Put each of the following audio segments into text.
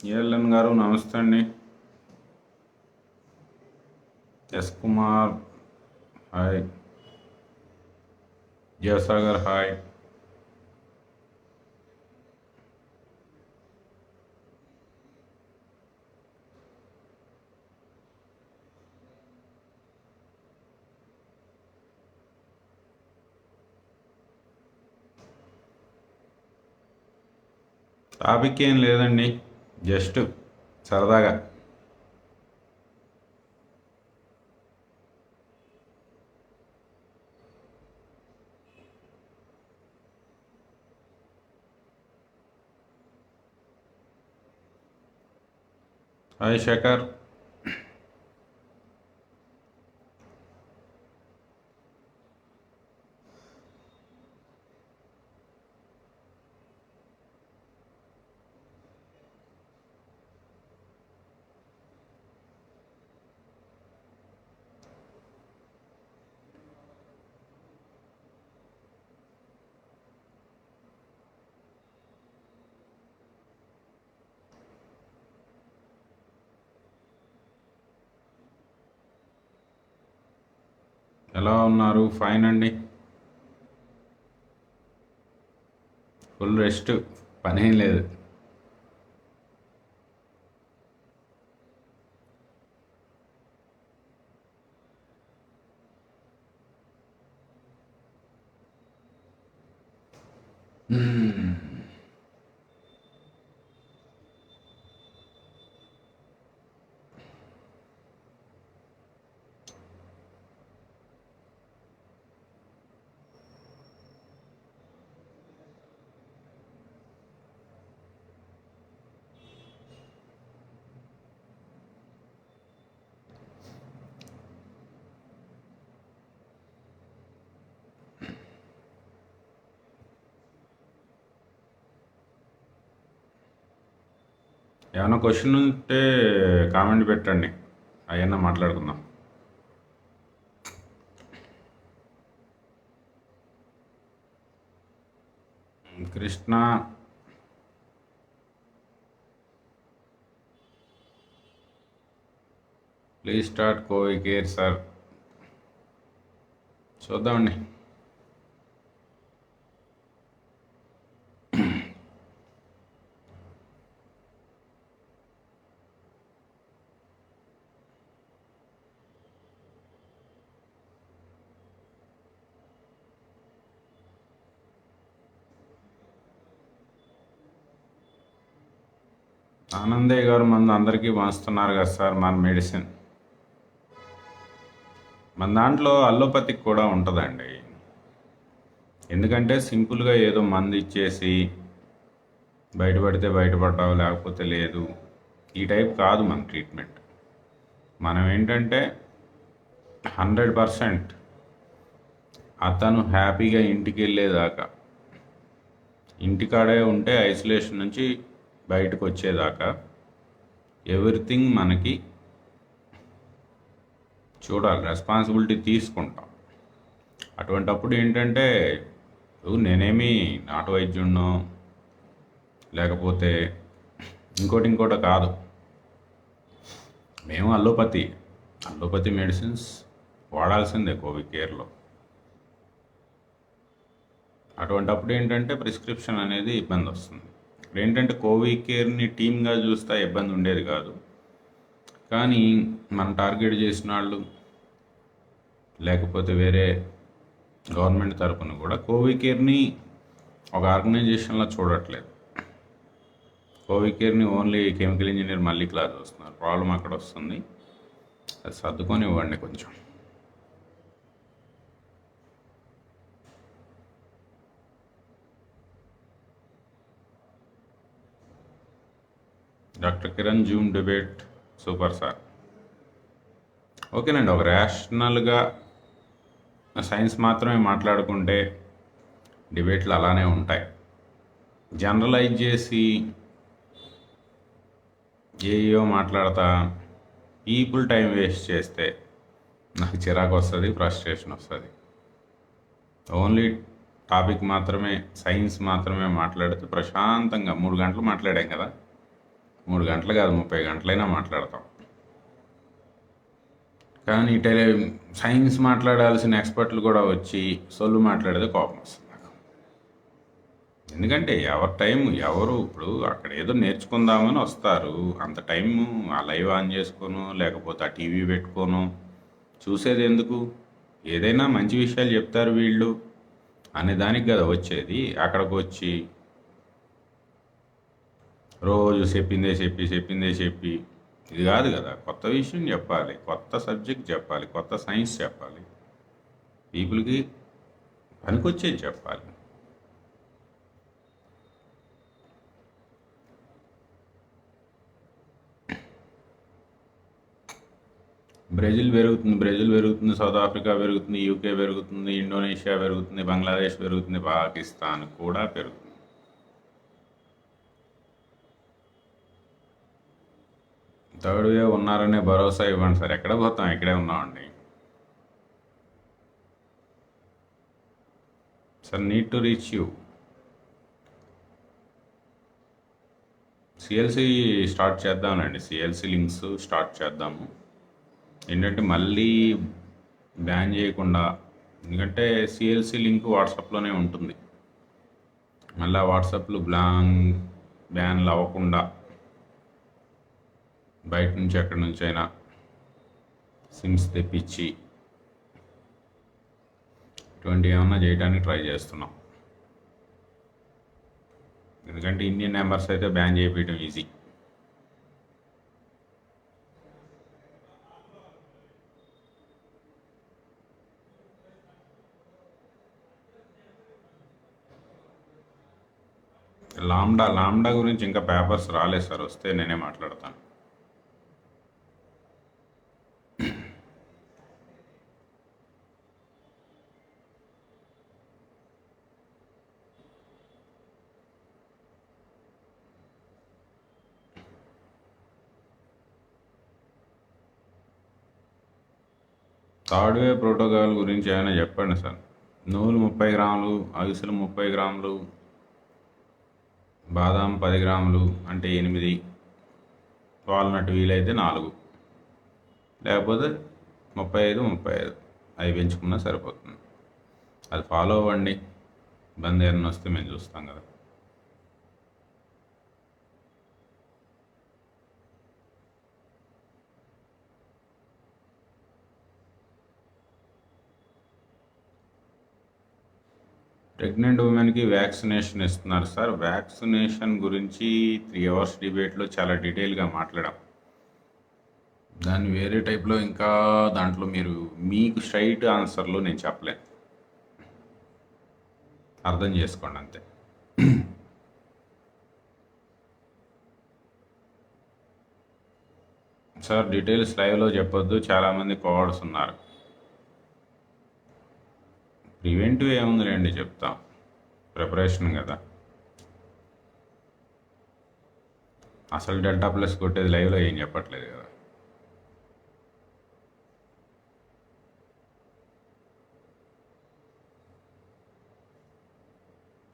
ALN గారు నమస్తే అండి. S Kumar hi. Jayasagar hi. Topic ఏం లేదండి, జస్ట్ సరదాగా. హాయ్ శేఖర్. ఎలా ఉన్నారు? ఫైన్ అండి, ఫుల్ రెస్ట్, పనేం లేదు. ఏమైనా క్వశ్చన్ ఉంటే కామెంట్ పెట్టండి, అవన్నా మాట్లాడుకుందాం. Krishna please start Covid care sir. చూద్దామండి. ఆనందయ్య గారు మన అందరికీ పంచుతున్నారు కదా సార్ మన మెడిసిన్. మన దాంట్లో అల్లోపతిక్ కూడా ఉంటుందండి. ఎందుకంటే సింపుల్గా ఏదో మందు ఇచ్చేసి బయటపడితే బయటపడ్డావు లేకపోతే లేదు, ఈ టైప్ కాదు మన ట్రీట్మెంట్. మనం ఏంటంటే 100% అతను హ్యాపీగా ఇంటికి వెళ్ళేదాకా, ఇంటికాడే ఉంటే ఐసోలేషన్ నుంచి బయటకు వచ్చేదాకా ఎవ్రీథింగ్ మనకి చూడాలి, రెస్పాన్సిబిలిటీ తీసుకుంటాం. అటువంటప్పుడు ఏంటంటే నేనేమి నాటు వైద్యుడినో లేకపోతే ఇంకోటి కాదు. మేము అల్లోపతి మెడిసిన్స్ వాడాల్సిందే కోవిడ్ కేర్లో. అటువంటప్పుడు ఏంటంటే ప్రిస్క్రిప్షన్ అనేది ఇబ్బంది వస్తుంది. ఇప్పుడు ఏంటంటే కోవిడ్ కేర్ని టీమ్గా చూస్తే ఇబ్బంది ఉండేది కాదు, కానీ మనం టార్గెట్ చేసిన వాళ్ళు లేకపోతే వేరే గవర్నమెంట్ తరపున కూడా కోవిడ్ కేర్ని ఒక ఆర్గనైజేషన్లో చూడట్లేదు. కోవిడ్ కేర్ని ఓన్లీ కెమికల్ ఇంజనీర్ మళ్ళీ క్లాస్ వస్తున్నారు. ప్రాబ్లం అక్కడ వస్తుంది, అది సర్దుకొని ఇవ్వండి కొంచెం. Doctor Kiran Zoom debate super sir. ఓకేనండి, ఒక రేషనల్గా సైన్స్ మాత్రమే మాట్లాడుకుంటే డిబేట్లు అలానే ఉంటాయి. జనరలైజ్ చేసి ఏయో మాట్లాడతా పీపుల్ టైం వేస్ట్ చేస్తే నాకు చిరాకు వస్తుంది, ఫ్రస్ట్రేషన్ వస్తుంది. ఓన్లీ టాపిక్ మాత్రమే, సైన్స్ మాత్రమే మాట్లాడితే ప్రశాంతంగా 3 గంటలు మాట్లాడాం కదా, 3 గంటలు కాదు, 30 గంటలైనా మాట్లాడతాం. కానీ సైన్స్ మాట్లాడాల్సిన ఎక్స్పర్ట్లు కూడా వచ్చి సొల్లు మాట్లాడితే కోపం వస్తుంది నాకు. ఎందుకంటే ఎవరి టైం ఎవరు ఇప్పుడు అక్కడ ఏదో నేర్చుకుందామని వస్తారు. అంత టైము ఆ లైవ్ ఆన్ చేసుకోను, లేకపోతే ఆ టీవీ పెట్టుకోను చూసేది ఎందుకు? ఏదైనా మంచి విషయాలు చెప్తారు వీళ్ళు అనే దానికి కదా వచ్చేది. అక్కడికి వచ్చి రోజు చెప్పిందే చెప్పి ఇది కాదు కదా. కొత్త విషయం చెప్పాలి, కొత్త సబ్జెక్ట్ చెప్పాలి, కొత్త సైన్స్ చెప్పాలి, పీపుల్కి పనికొచ్చేది చెప్పాలి. బ్రెజిల్ పెరుగుతుంది, సౌత్ ఆఫ్రికా పెరుగుతుంది, యూకే పెరుగుతుంది, ఇండోనేషియా పెరుగుతుంది, బంగ్లాదేశ్ పెరుగుతుంది, పాకిస్తాన్ కూడా పెరుగుతుంది. థర్డ్ వేవ్ ఉన్నారనే భరోసా ఇవ్వండి సార్. ఎక్కడ పోతాం, ఇక్కడే ఉన్నామండి sir. Need to reach you. CLC start చేద్దామండి, సిఎల్సి లింక్స్ స్టార్ట్ చేద్దాము. ఏంటంటే మళ్ళీ బ్యాన్ చేయకుండా, ఎందుకంటే సిఎల్సి లింక్ వాట్సాప్లోనే ఉంటుంది. మళ్ళీ వాట్సాప్లు బ్యాన్లు అవ్వకుండా బయట నుంచి ఎక్కడి నుంచి అయినా సిమ్స్ తెప్పించి ఇటువంటి ఏమన్నా చేయడానికి ట్రై చేస్తున్నాం. ఎందుకంటే ఇండియన్ నెంబర్స్ అయితే బ్యాన్ చేయడం ఈజీ. లాంబ్డా గురించి ఇంకా పేపర్స్ రాలేదు సార్, వస్తే నేనే మాట్లాడతాను. థర్డ్ వేవ్ ప్రోటోకాల్ గురించి ఏమైనా చెప్పండి సార్. నువ్వులు 30 గ్రాములు, అవిసెలు 30 గ్రాములు, బాదాం 10 గ్రాములు అంటే 8, వాల్నట్ వీలైతే 4, లేకపోతే 35 అవి పెంచుకున్నా సరిపోతుంది. అది ఫాలో అవ్వండి. ఇబ్బంది ఏమైనా వస్తే మేము చూస్తాం కదా. ప్రెగ్నెంట్ ఉమెన్కి వ్యాక్సినేషన్ ఇస్తున్నారు సార్. వ్యాక్సినేషన్ గురించి 3 అవర్స్ డిబేట్లో చాలా డీటెయిల్గా మాట్లాడాం. దాన్ని వేరే టైప్లో ఇంకా దాంట్లో మీకు స్ట్రైట్ ఆన్సర్లు నేను చెప్పలేను, అర్థం చేసుకోండి అంతే. సార్ డీటెయిల్స్ లైవ్లో చెప్పొద్దు, చాలామంది కోవర్డ్స్ ఉన్నారు. ప్రివెంటివ్ ఏముందిలేండి, చెప్తాం. ప్రిపరేషన్ కదా. అసలు డెల్టా ప్లస్ కొట్టేది లైవ్లో ఏం చెప్పట్లేదు కదా.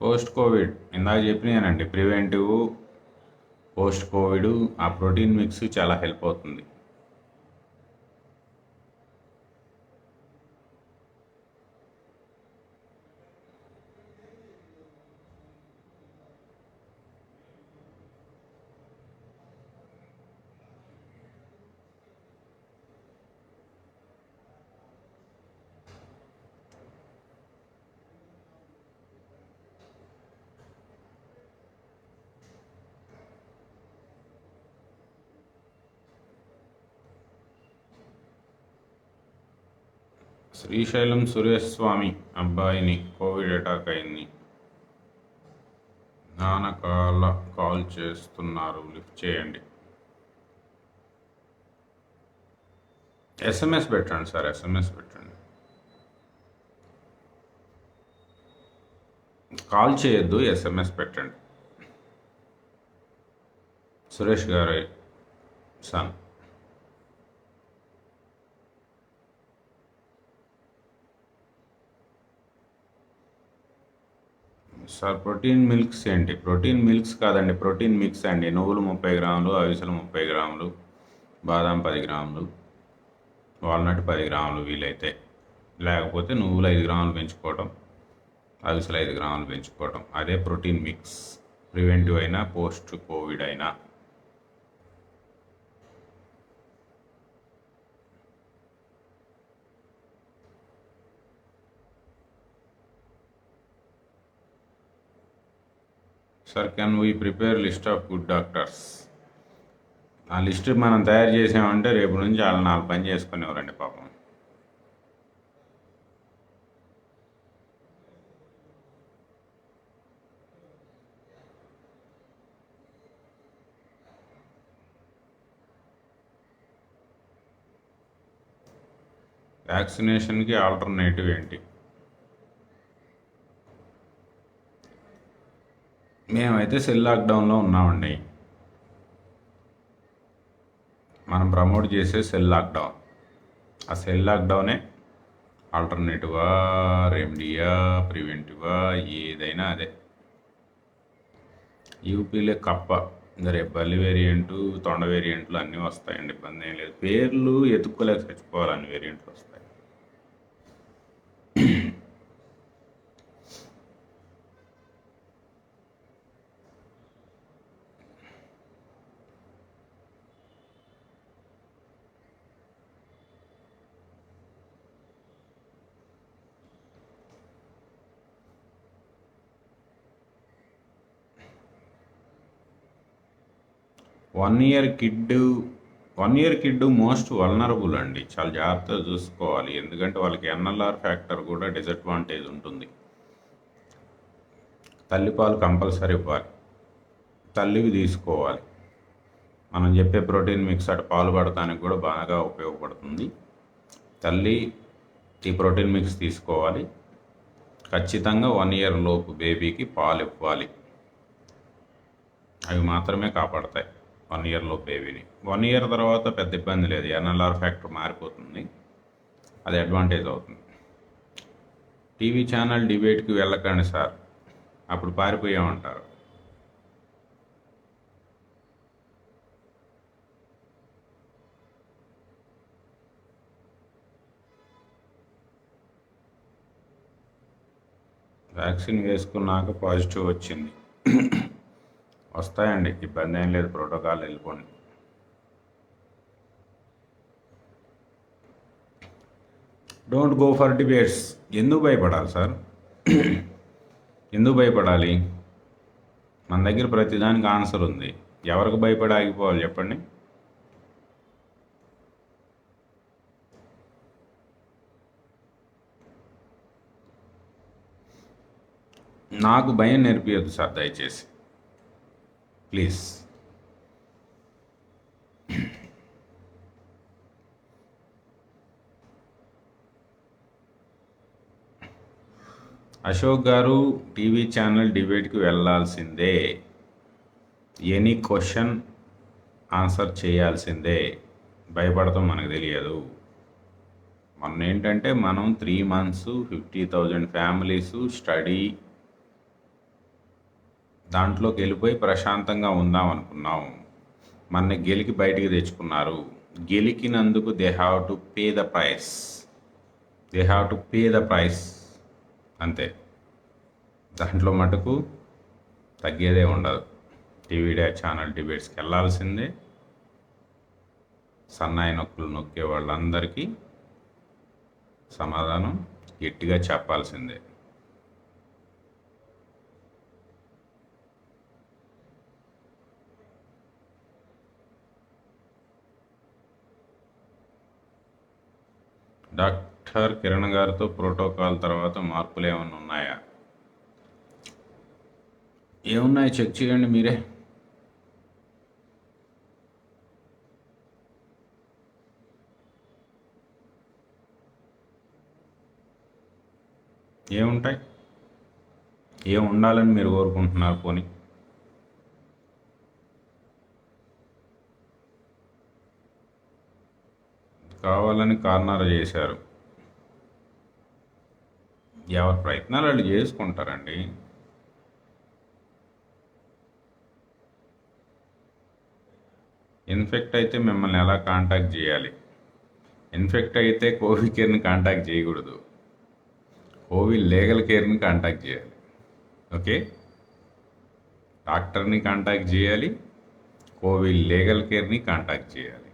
పోస్ట్ కోవిడ్ ఇందాక చెప్పినానండి, ప్రివెంటివ్, పోస్ట్ కోవిడ్, ఆ ప్రోటీన్ మిక్స్ చాలా హెల్ప్ అవుతుంది. శ్రీశైలం సురేష్ స్వామి అబ్బాయిని కోవిడ్ అటాక్ అయింది. నానకాల కాల్ చేస్తున్నారు, లిఫ్ట్ చేయండి. ఎస్ఎంఎస్ పెట్టండి సార్, ఎస్ఎంఎస్ పెట్టండి. కాల్ చేయొద్దు, ఎస్ఎంఎస్ పెట్టండి. సురేష్ గారి సన్. సార్ ప్రోటీన్ మిల్క్స్ ఏంటి? ప్రోటీన్ మిల్క్స్ కాదండి, ప్రోటీన్ మిక్స్ అండి. నువ్వులు 30 గ్రాములు, అవిసెలు 30 గ్రాములు, బాదాం 10 గ్రాములు, వాల్నట్ 10 గ్రాములు వీలైతే. లేకపోతే నువ్వులు 5 గ్రాములు పెంచుకోవడం, అవిసెలు 5 గ్రాములు పెంచుకోవడం. అదే ప్రోటీన్ మిక్స్. ప్రివెంటివ్ అయినా పోస్ట్ కోవిడ్ అయినా. Sir can we prepare list of good doctors? ఆ లిస్ట్ మనం తయారు చేసామంటే రేపు నుంచి వాళ్ళు 4 పని చేసుకునేవారండి పాపం. వ్యాక్సినేషన్కి ఆల్టర్నేటివ్ ఏంటి? మేమైతే సెల్ లాక్డౌన్లో ఉన్నామండి. మనం ప్రమోట్ చేసే సెల్ లాక్డౌన్. ఆ సెల్ లాక్డౌనే ఆల్టర్నేటివా, రెమెడీయా, ప్రివెంటివా, ఏదైనా అదే. యూపీలో కప్ప, రేపు బల్లి వేరియంటు, తొండ వేరియంట్లు అన్నీ వస్తాయండి, ఇబ్బంది ఏం లేదు. పేర్లు ఎత్తుక్కోలేక చచ్చిపోవాలి, అన్ని వేరియంట్లు వస్తాయి. 1 year kid 1 year kid most vulnerable అండి, చాలా జాగ్రత్తగా చూసుకోవాలి. ఎందుకంటే వాళ్ళకి ఎన్ఎల్ఆర్ ఫ్యాక్టర్ కూడా డిసడ్వాంటేజ్ ఉంటుంది. తల్లిపాలు కంపల్సరీ ఇవ్వాలి, తల్లివి తీసుకోవాలి. మనం చెప్పే ప్రోటీన్ మిక్స్ అటు పాలు పడటానికి కూడా బాగా ఉపయోగపడుతుంది. తల్లి ఈ ప్రోటీన్ మిక్స్ తీసుకోవాలి. ఖచ్చితంగా 1 ఇయర్ లోపు బేబీకి పాలు ఇవ్వాలి. అవి మాత్రమే కాపాడతాయి 1 ఇయర్ లోపు బేబీని. 1 ఇయర్ తర్వాత పెద్ద ఇబ్బంది లేదు, ఎన్ఎల్ఆర్ ఫ్యాక్టర్ మారిపోతుంది, అది అడ్వాంటేజ్ అవుతుంది. టీవీ ఛానల్ డిబేట్కి వెళ్ళకండి సార్, అప్పుడు పారిపోయామంటారు. వ్యాక్సిన్ వేసుకున్నాక పాజిటివ్ వచ్చింది. వస్తాయండి, ఇబ్బంది ఏం లేదు, ప్రోటోకాల్ వెళ్ళిపోండి. Don't go for debates. ఎందుకు భయపడాలి సార్? ఎందుకు భయపడాలి? మన దగ్గర ప్రతిదానికి ఆన్సర్ ఉంది. ఎవరికి భయపడి ఆగిపోవాలి చెప్పండి? నాకు భయం నేర్పియద్దు సార్ దయచేసి, please. Ashok garu, TV channel డిబేట్కి వెళ్ళాల్సిందే. ఎనీ క్వశ్చన్ ఆన్సర్ చేయాల్సిందే. భయపడతాం మనకు తెలియదు. మొన్న ఏంటంటే మనం 3 months 50,000 ఫ్యామిలీస్ స్టడీ దాంట్లోకి వెళ్ళిపోయి ప్రశాంతంగా ఉందాం అనుకున్నాం. మన గెలికి బయటికి తెచ్చుకున్నారు. గెలికినందుకు they have to pay the price. They have to pay the price, అంతే. దాంట్లో మటుకు తగ్గేదే ఉండదు. టీవీ ఛానల్ డిబేట్స్కి వెళ్ళాల్సిందే. సన్నాయి నొక్కులు నొక్కే వాళ్ళందరికీ సమాధానం గట్టిగా చెప్పాల్సిందే. డాక్టర్ కిరణ్ గారితో ప్రోటోకాల్ తర్వాత మార్పులు ఏమైనా ఉన్నాయా? ఏమున్నాయి చెక్ చేయండి మీరే. ఏముంటాయి? ఏం ఉండాలని మీరు కోరుకుంటున్నారు? పోనీ కావాలని కార్నర్ చేశారు. ఎవరి ప్రయత్నాలు వాళ్ళు చేసుకుంటారండి. ఇన్ఫెక్ట్ అయితే మిమ్మల్ని ఎలా కాంటాక్ట్ చేయాలి? ఇన్ఫెక్ట్ అయితే కోవి కేర్ని కాంటాక్ట్ చేయకూడదు, కోవి లీగల్ కేర్ని కాంటాక్ట్ చేయాలి. ఓకే, డాక్టర్ని కాంటాక్ట్ చేయాలి, కోవి లీగల్ కేర్ని కాంటాక్ట్ చేయాలి.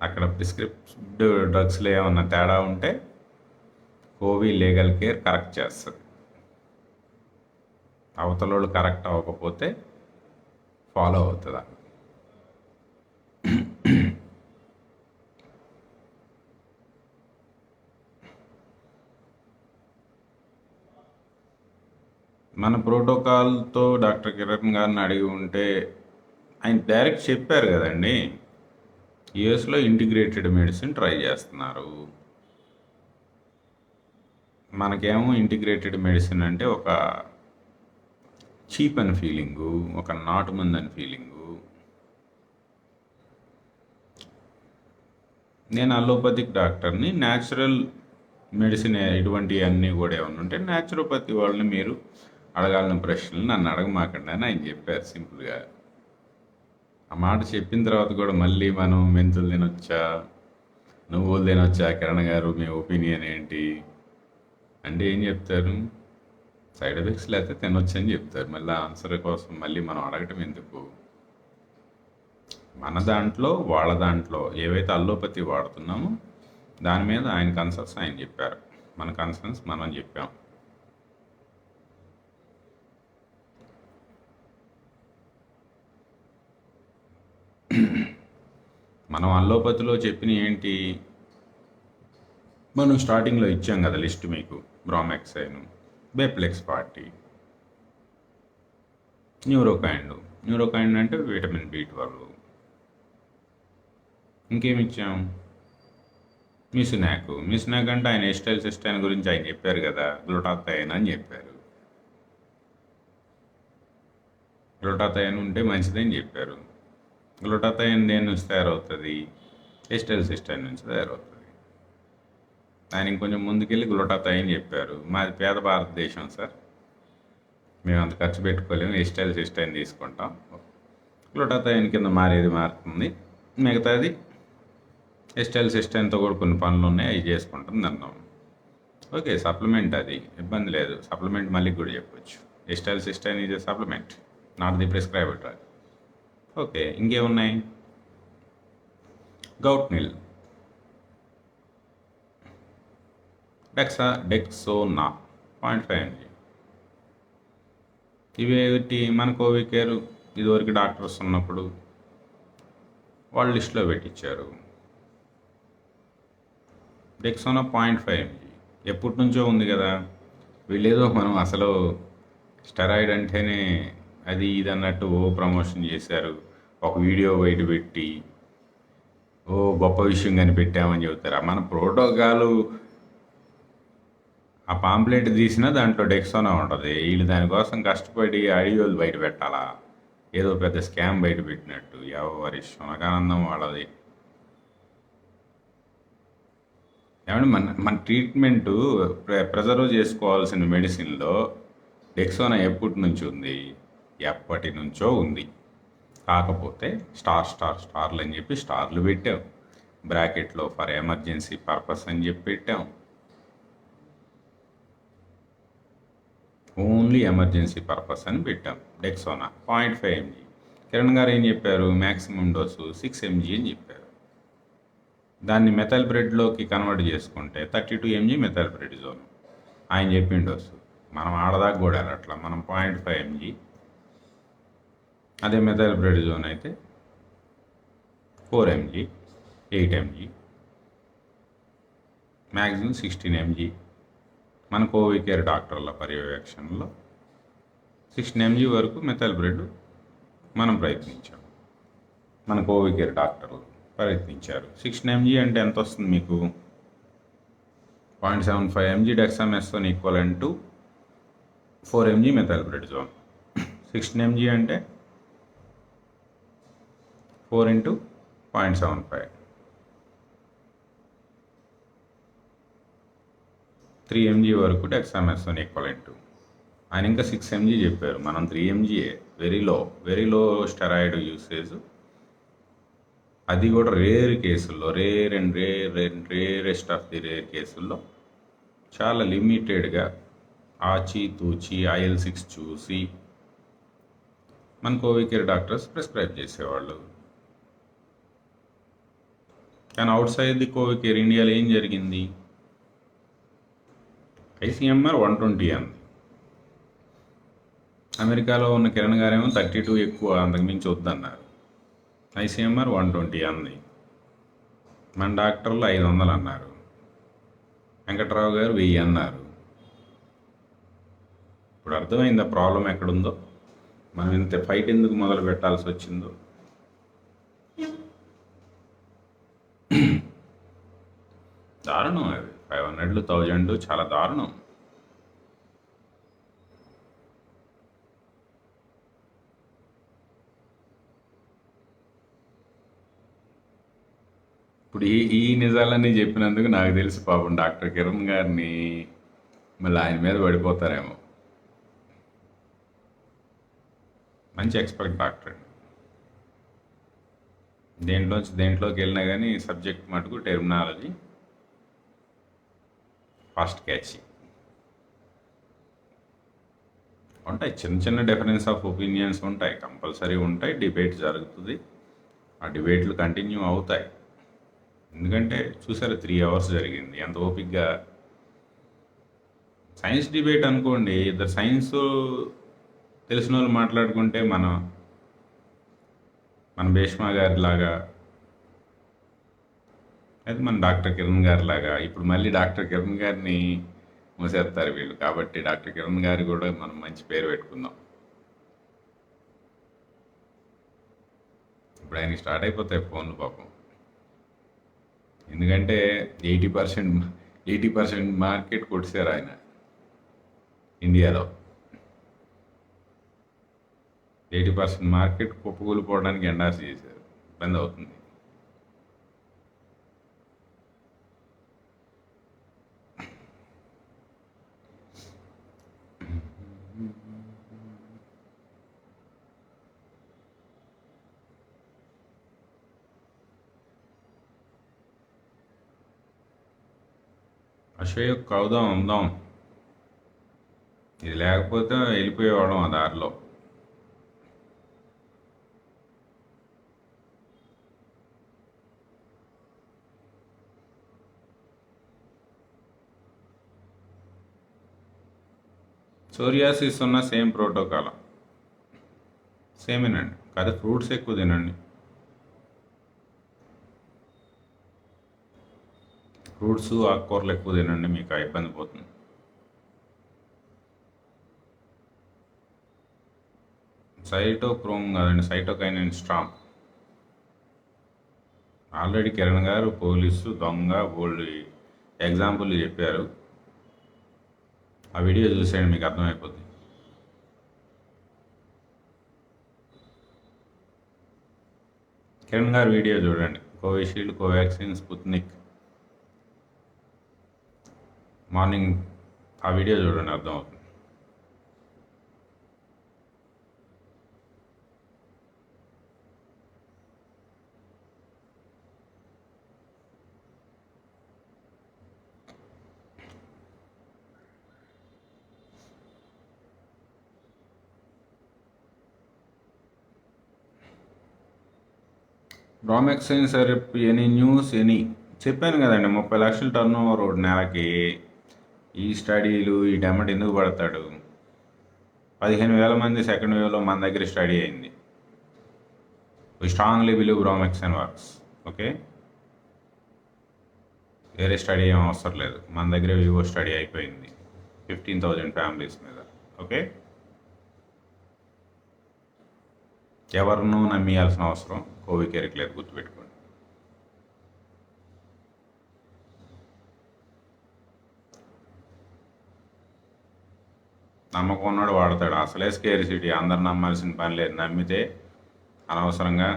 అక్కడ ప్రిస్క్రిప్టివ్ డ్రగ్స్లో ఏమన్నా తేడా ఉంటే కోవి లీగల్ కేర్ కరెక్ట్ చేస్తుంది. అవతలోళ్ళు కరెక్ట్ అవ్వకపోతే ఫాలో అవుతుందా? మన ప్రోటోకాల్తో డాక్టర్ కిరణ్ గారిని అడిగి ఉంటే ఆయన డైరెక్ట్ చెప్పారు కదండి, యుఎస్లో ఇంటిగ్రేటెడ్ మెడిసిన్ ట్రై చేస్తున్నారు. మనకేమో ఇంటిగ్రేటెడ్ మెడిసిన్ అంటే ఒక చీప్ అని ఫీలింగు, ఒక నాటు మంది అని ఫీలింగు. నేను అలోపతిక్ డాక్టర్ని, న్యాచురల్ మెడిసిన్ ఇటువంటివన్నీ కూడా ఏమన్నా ఉంటే న్యాచురోపతి వాళ్ళని మీరు అడగాలని ప్రశ్నలు నన్ను అడగమాకండి అని ఆయన చెప్పారు సింపుల్గా. ఆ మాట చెప్పిన తర్వాత కూడా మళ్ళీ మనం మెంతులు తినొచ్చా, నువ్వులు తినొచ్చా కిరణ్ గారు, మీ ఒపీనియన్ ఏంటి అంటే ఏం చెప్తారు? సైడ్ ఎఫెక్ట్స్ లేకపోతే తినొచ్చు అని చెప్తారు. మళ్ళీ ఆన్సర్ కోసం మళ్ళీ మనం అడగటం ఎందుకు? మన దాంట్లో వాళ్ళ దాంట్లో ఏవైతే అల్లోపతి వాడుతున్నామో దాని మీద ఆయన కన్సర్న్స్ ఆయన చెప్పారు, మన కన్సర్న్స్ మనం చెప్పాం. మనం అల్లోపతిలో చెప్పిన ఏంటి, మనం స్టార్టింగ్లో ఇచ్చాం కదా లిస్ట్ మీకు, బ్రామెక్సైన్, బెప్లెక్స్ పార్టీ, న్యూరోకైండ్ అంటే విటమిన్ B12. ఇంకేమి ఇచ్చాం? మిస్నాక్ అంటే ఆయన ఎస్టైల్ సిస్టైన్ గురించి ఆయన చెప్పారు కదా, గ్లూటాథైన్ అని చెప్పారు. గ్లూటాథైన్ ఉంటే మంచిదని చెప్పారు. గ్లూటాథైన్ దేని నుంచి తయారవుతుంది? ఎస్టైల్ సిస్టైన్ నుంచి తయారవుతుంది. ఆయన ఇంకొంచెం ముందుకెళ్ళి గ్లూటాథైన్ చెప్పారు. మాది పేద భారతదేశం సార్, మేము అంత ఖర్చు పెట్టుకోలేము, ఎస్టైల్ సిస్టైన్ తీసుకుంటాం. గ్లూటాథైన్ కింద మారేది మారుతుంది, మిగతాది ఎస్టైల్ సిస్టైన్తో కూడా కొన్ని పనులు ఉన్నాయి, అవి చేసుకుంటుంది అన్నాం. ఓకే, సప్లిమెంట్, అది ఇబ్బంది లేదు, సప్లిమెంట్ మళ్ళీ కూడా చెప్పొచ్చు. ఎస్టైల్ cystine is a supplement, not the prescribed drug. Okay, ఇంకేమున్నాయి? గౌట్నిల్, డెక్సోనా 0.5 mg. ఇవేటి మన కోవి కేర్ ఇదివరకు డాక్టర్స్ ఉన్నప్పుడు వాళ్ళు లిస్ట్లో పెట్టించారు. డెక్సోనా 0.5 mg ఎప్పటి నుంచో ఉంది కదా. వీళ్ళేదో మనం అసలు స్టెరాయిడ్ అంటేనే అది ఇది అన్నట్టు ప్రమోషన్ చేశారు, ఒక వీడియో బయట పెట్టి గొప్ప విషయం కనిపెట్టామని చెబుతారు. మన ప్రోటోకాలు ఆ పాంప్లెట్ తీసినా దాంట్లో డెక్సోనా ఉంటుంది. వీళ్ళు దానికోసం కష్టపడి ఆడియోలు బయట పెట్టాలా, ఏదో పెద్ద స్కామ్ బయట పెట్టినట్టు. ఎవరి శునకానందం వాళ్ళది. ఏమంటే మన ట్రీట్మెంటు ప్రిజర్వ్ చేసుకోవాల్సిన మెడిసిన్లో డెక్సోనా ఎప్పటి నుంచి ఉంది? ఎప్పటి నుంచో ఉంది. కాకపోతే స్టార్లు అని చెప్పి స్టార్లు పెట్టాం, బ్రాకెట్లో ఫర్ ఎమర్జెన్సీ పర్పస్ అని చెప్పి పెట్టాం. ఓన్లీ ఎమర్జెన్సీ పర్పస్ అని పెట్టాం డెక్సోనా 0.5 mg. కిరణ్ గారు ఏం చెప్పారు? మ్యాక్సిమం డోసు 6 mg అని చెప్పారు. దాన్ని మెథైల్ బ్రెడ్లోకి కన్వర్ట్ చేసుకుంటే 32 mg మెథైల్ బ్రెడిజోన్ ఆయన చెప్పిన డోసు. మనం ఆడదాకా కూడా వెళ్ళట్లా, మనం 0.5 mg. అదే మెథైల్ బ్రెడిజోన్ అయితే 4 mg, 8 mg, మ్యాక్సిమం 16 mg. మన కోవి కేర్ డాక్టర్ల పర్యవేక్షణలో 16 mg వరకు మెథైల్ బ్రెడ్ మనం ప్రయత్నించాం, మన కోవి కేర్ డాక్టర్లు ప్రయత్నించారు. 16 mg అంటే ఎంత వస్తుంది మీకు? 0.75 mg dexamethasone equivalent to 4 mg methyl prednisolone. 16 mg అంటే 4 × 0.75, 3 mg వరకు డెక్సామెథాసోన్ ఈక్వలెంట్. ఆయన ఇంకా 6 mg చెప్పారు, మనం 3 mg. Very low steroid usage అది కూడా రేర్ కేసుల్లో, రేరెస్ట్ ఆఫ్ ది రేర్ కేసుల్లో చాలా లిమిటెడ్గా ఆచితూచి IL-6 చూసి మన కోవికేర్ డాక్టర్స్ ప్రిస్క్రైబ్ చేసేవాళ్ళు. కానీ అవుట్ సైడ్ ది కోవికేర్ ఇండియాలో ఏం జరిగింది? ICMR 120 అంది. అమెరికాలో ఉన్న కిరణ్ గారేమో 32 ఎక్కువ, అంతకుమించి వద్దన్నారు. ICMR 120 అంది. మన డాక్టర్లు 500 అన్నారు. వెంకట్రావు గారు 1000 అన్నారు. ఇప్పుడు అర్థమైందా ప్రాబ్లం ఎక్కడుందో? మనం ఇంత ఫైట్ ఎందుకు మొదలు పెట్టాల్సి వచ్చిందో? దారుణం అది. 500, 1000 చాలా దారుణం. ఇప్పుడు ఈ నిజాలన్నీ చెప్పినందుకు నాకు తెలిసి పాపం డాక్టర్ కిరణ్ గారిని మళ్ళీ ఆయన మీద పడిపోతారేమో. మంచి ఎక్స్పర్ట్ డాక్టర్ అండి. దేంట్లోకి వెళ్ళినా కానీ సబ్జెక్ట్ మటుకు టెర్మినాలజీ ఫాస్ట్ క్యాచ్ ఉంటాయి. చిన్న చిన్న డిఫరెన్స్ ఆఫ్ ఒపీనియన్స్ ఉంటాయి, కంపల్సరీ ఉంటాయి. డిబేట్ జరుగుతుంది, ఆ డిబేట్లు కంటిన్యూ అవుతాయి. ఎందుకంటే చూసారు 3 hours జరిగింది. ఎంత ఓపిక్గా సైన్స్ డిబేట్ అనుకోండి, ఇద్దరు సైన్స్ తెలిసిన వాళ్ళు మాట్లాడుకుంటే మన భీష్మ గారి లాగా, అయితే మన డాక్టర్ కిరణ్ గారి లాగా. ఇప్పుడు మళ్ళీ డాక్టర్ కిరణ్ గారిని మూసేస్తారు వీళ్ళు. కాబట్టి డాక్టర్ కిరణ్ గారి కూడా మనం మంచి పేరు పెట్టుకుందాం. ఇప్పుడు ఆయనకి స్టార్ట్ అయిపోతాయి ఫోన్లు పాపం. ఎందుకంటే 80% మార్కెట్ కొట్టేశారు ఆయన ఇండియాలో. 80% మార్కెట్ కుప్పకూలిపోవడానికి ఎండార్స్ చేశారు. ఇబ్బంది అవుతుంది. అశోక్ కవుదాం ఉందాం, ఇది లేకపోతే వెళ్ళిపోయేవాళ్ళం ఆ దారిలో. సోరియాసిస్ ఉన్న సేమ్ ప్రోటోకాల్, సేమేనండి. కాదు, ఫ్రూట్స్ ఎక్కువ తినండి. ఫ్రూట్స్ ఆకుకూరలు ఎక్కువ తినండి, మీకు ఆ ఇబ్బంది పోతుంది. సైటోక్రోమ్ కాదండి, సైటోకైనిన్ స్ట్రాంగ్. ఆల్రెడీ కిరణ్ గారు పోలీసు దొంగ బోల్డ్ ఎగ్జాంపుల్ చెప్పారు. ఆ వీడియో చూసేయండి, మీకు అర్థమైపోద్ది. కిరణ్ గారు వీడియో చూడండి, కోవిషీల్డ్, కోవాక్సిన్, స్పుత్నిక్. మార్నింగ్ ఆ వీడియో చూడండి, అర్థమవుతుంది. బ్రామెక్సైన్ సిరప్ ఎనీ న్యూస్ చెప్పాను కదండి, 30 లక్షలు టర్న్ ఓవర్ ఒకటి నెలకి. ఈ స్టడీలు ఈ డెమట్ ఎందుకు పడతాడు? 15,000 మంది సెకండ్ వేవ్లో మన దగ్గర స్టడీ అయింది. We strongly believe bromhexine works. Okay, వేరే స్టడీ ఏం అవసరం లేదు, మన దగ్గర వివో స్టడీ అయిపోయింది 15,000 ఫ్యామిలీస్ మీద. ఓకే, ఎవరినూ నమ్మియాల్సిన అవసరం కోవికేర్కి లేదు, గుర్తుపెట్టుకోండి. నమ్మకం ఉన్నాడు వాడతాడు. అసలే స్కేర్ సిటీ, అందరు నమ్మాల్సిన పని లేదు. నమ్మితే అనవసరంగా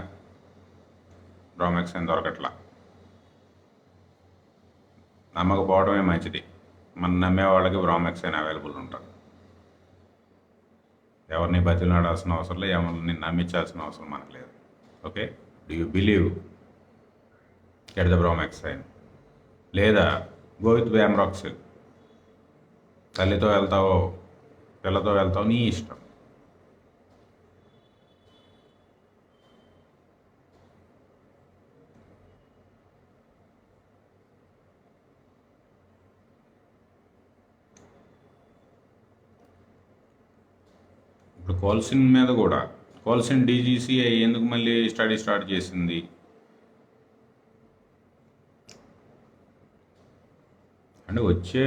బ్రామెక్సైన్ దొరకట్లా. నమ్మకపోవడమే మంచిది. మనం నమ్మే వాళ్ళకి బ్రామెక్సైన్ అవైలబుల్ ఉంటుంది. ఎవరిని బతిలాడాల్సిన అవసరం లేదు, ఎవరిని నమ్మించాల్సిన అవసరం మనకు లేదు. Okay, do you believe get the bromhexine, లేదా గో విత్ వ్యామ్రాక్సిల్. తల్లితో వెళ్తావో పిల్లతో వెళ్తావో నీ ఇష్టం. ఇప్పుడు కోల్సిన్ మీద కూడా, కోల్సిన్ డీజీసీఐ ఎందుకు మళ్ళీ స్టడీ స్టార్ట్ చేసింది? అంటే వచ్చే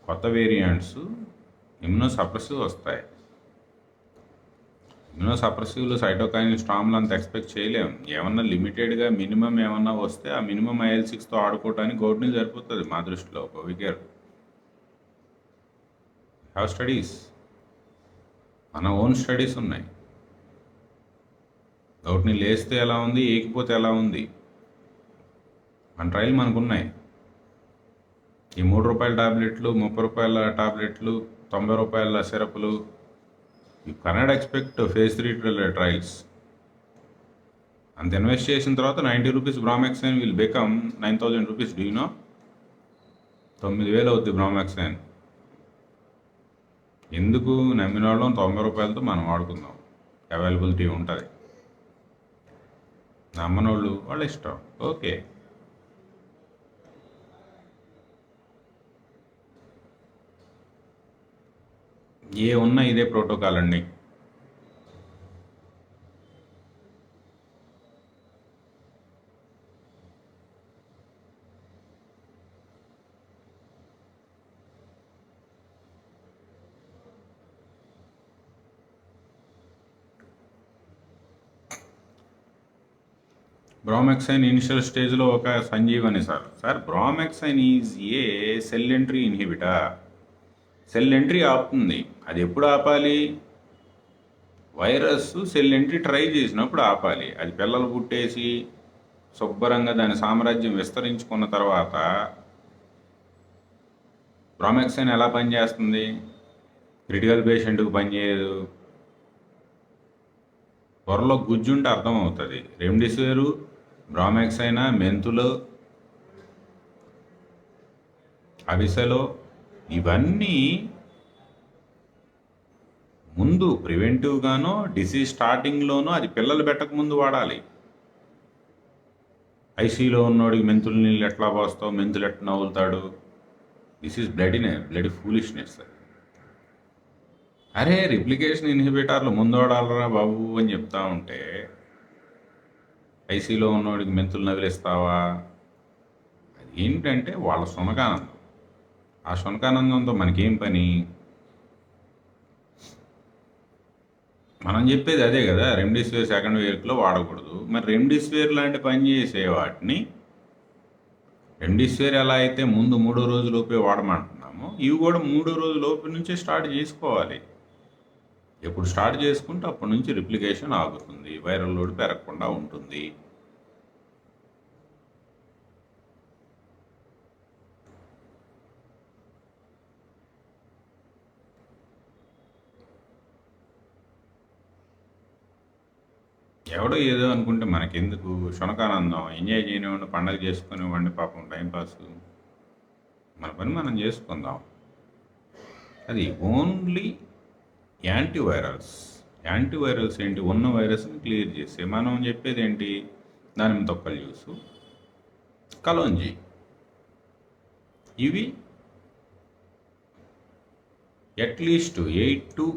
కొత్త వేరియంట్స్ ఇమ్యూనో సప్రెసివ్ వస్తాయి. ఇమ్యూనో సప్రెసివ్లో సైటోకైన్ స్టామ్లు అంత ఎక్స్పెక్ట్ చేయలేము. ఏమన్నా లిమిటెడ్గా మినిమం ఏమన్నా వస్తే ఆ మినిమం IL-6తో ఆడుకోవడానికి గోడ్ని సరిపోతుంది మా దృష్టిలో. వికేర్ హ్యావ్ స్టడీస్, మన ఓన్ స్టడీస్ ఉన్నాయి. గౌట్ని లేస్తే ఎలా ఉంది, ఏకిపోతే ఎలా ఉంది, మన ట్రయల్ మనకున్నాయి. ఈ ₹3 టాబ్లెట్లు, ₹30 టాబ్లెట్లు, ₹90 సిరప్లు, you cannot expect phase 3 trials. అంత ఇన్వెస్ట్ చేసిన తర్వాత ₹90 bromhexine will become ₹9,000. Do you know? 9,000 అవుద్ది బ్రోమెక్సైన్. ఎందుకు? నమ్మిన వాళ్ళం ₹90తో మనం వాడుకుందాం, అవైలబిలిటీ ఉంటుంది. నమ్మనోళ్ళు వాళ్ళ ఇష్టం. ఓకే, ఏ ఉన్నా ఇదే ప్రోటోకాల్ అండి. బ్రోమెక్సైన్ ఇనిషియల్ స్టేజ్లో ఒక సంజీవని sir bromhexine is a cell entry inhibitor. Cell entry ఆపుతుంది. అది ఎప్పుడు ఆపాలి? వైరస్ సెల్ ఎంట్రీ ట్రై చేసినప్పుడు ఆపాలి. అది పిల్లలు పుట్టేసి శుభ్రంగా దాని సామ్రాజ్యం విస్తరించుకున్న తర్వాత బ్రోమెక్సైన్ ఎలా పనిచేస్తుంది? క్రిటికల్ పేషెంట్కి పనిచేయదు. త్వరలో గుజ్జుంటే అర్థమవుతుంది. రెమ్డెసివిర్, బ్రోమెక్సైన్, మెంతులు, అవిసెలో ఇవన్నీ ముందు ప్రివెంటివ్గానో డిసీజ్ స్టార్టింగ్లోనో అది పిల్లలు పెట్టక ముందు వాడాలి. ఐసీలో ఉన్నోడికి మెంతుల నీళ్ళు ఎట్లా పోస్తావు, మెంతులు ఎట్లా నవ్వులుతాడు? This is bloody foolishness. అరే రిప్లికేషన్ ఇన్హిబిటర్లు ముందు వాడాలరా బాబు అని చెప్తా ఉంటే ఐసీలో ఉన్నోడికి మెంతులు నవిలిస్తావా? అది ఏంటంటే వాళ్ళ శునకానందం. ఆ శునకానందంతో మనకేం పని? మనం చెప్పేది అదే కదా, రెమ్డెసివిర్ సెకండ్ వేవ్లో వాడకూడదు. మరి రెమ్డెసివిర్ లాంటి పని చేసే వాటిని, రెమ్డెసివిర్ ఎలా అయితే ముందు 3 రోజులోపే వాడమంటున్నామో ఇవి కూడా 3 రోజులోపు నుంచే స్టార్ట్ చేసుకోవాలి. ఎప్పుడు స్టార్ట్ చేసుకుంటే అప్పటి నుంచి రిప్లికేషన్ ఆగుతుంది, వైరల్ లోడ్ పెరగకుండా ఉంటుంది. ఎవడో ఏదో అనుకుంటే మనకెందుకు? శునకానందం, ఎంజాయ్ చేయనివ్వండి, పండగ చేసుకునివ్వండి, పాపం టైంపాస్. మన పని మనం చేసుకుందాం. అది ఓన్లీ యాంటీవైరల్స్. యాంటీవైరల్స్ ఏంటి? ఉన్న వైరస్ని క్లియర్ చేసే. మనం చెప్పేది ఏంటి? దానిమ్మ తొక్కల జ్యూసు, కలోంజీ, ఇవి అట్లీస్ట్ 8 to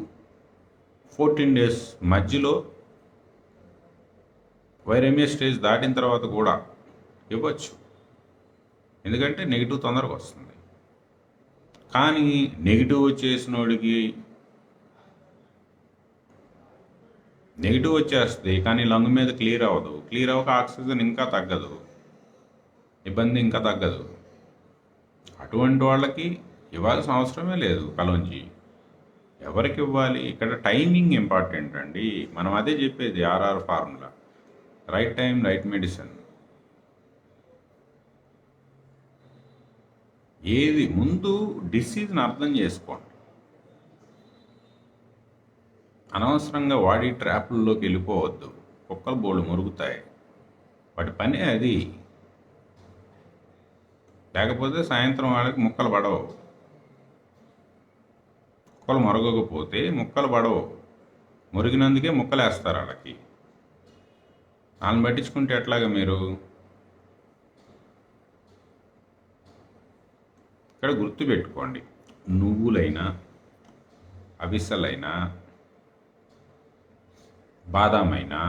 14 days మధ్యలో వైరమియా స్టేజ్ దాటిన తర్వాత కూడా ఇవ్వచ్చు. ఎందుకంటే నెగిటివ్ తొందరగా వస్తుంది. కానీ నెగిటివ్ వచ్చేసినోడికి నెగిటివ్ వచ్చేస్తుంది కానీ లంగ్ మీద క్లియర్ అవ్వదు. క్లియర్ అవ్వక ఆక్సిజన్ ఇంకా తగ్గదు, ఇబ్బంది ఇంకా తగ్గదు. అటువంటి వాళ్ళకి ఇవ్వాల్సిన అవసరమే లేదు కలోంజీ. ఎవరికి ఇవ్వాలి? ఇక్కడ టైమింగ్ ఇంపార్టెంట్ అండి. మనం అదే చెప్పేది, RR formula, right time right medicine. ఏది ముందు డిసీజ్ని అర్థం చేసుకోండి. అనవసరంగా వాడి ట్రాప్లలోకి వెళ్ళిపోవద్దు. కుక్కలు బోళ్ళు మురుగుతాయి, వాటి పనే అది. లేకపోతే సాయంత్రం వాళ్ళకి ముక్కలు పడవు. ముక్కలు మొరగకపోతే ముక్కలు పడవు. మురిగినందుకే ముక్కలు వేస్తారు వాళ్ళకి. వాళ్ళని పట్టించుకుంటే ఎట్లాగా మీరు? ఇక్కడ గుర్తుపెట్టుకోండి, నువ్వులైనా, అవిసెలైనా, బాదాం అయినా,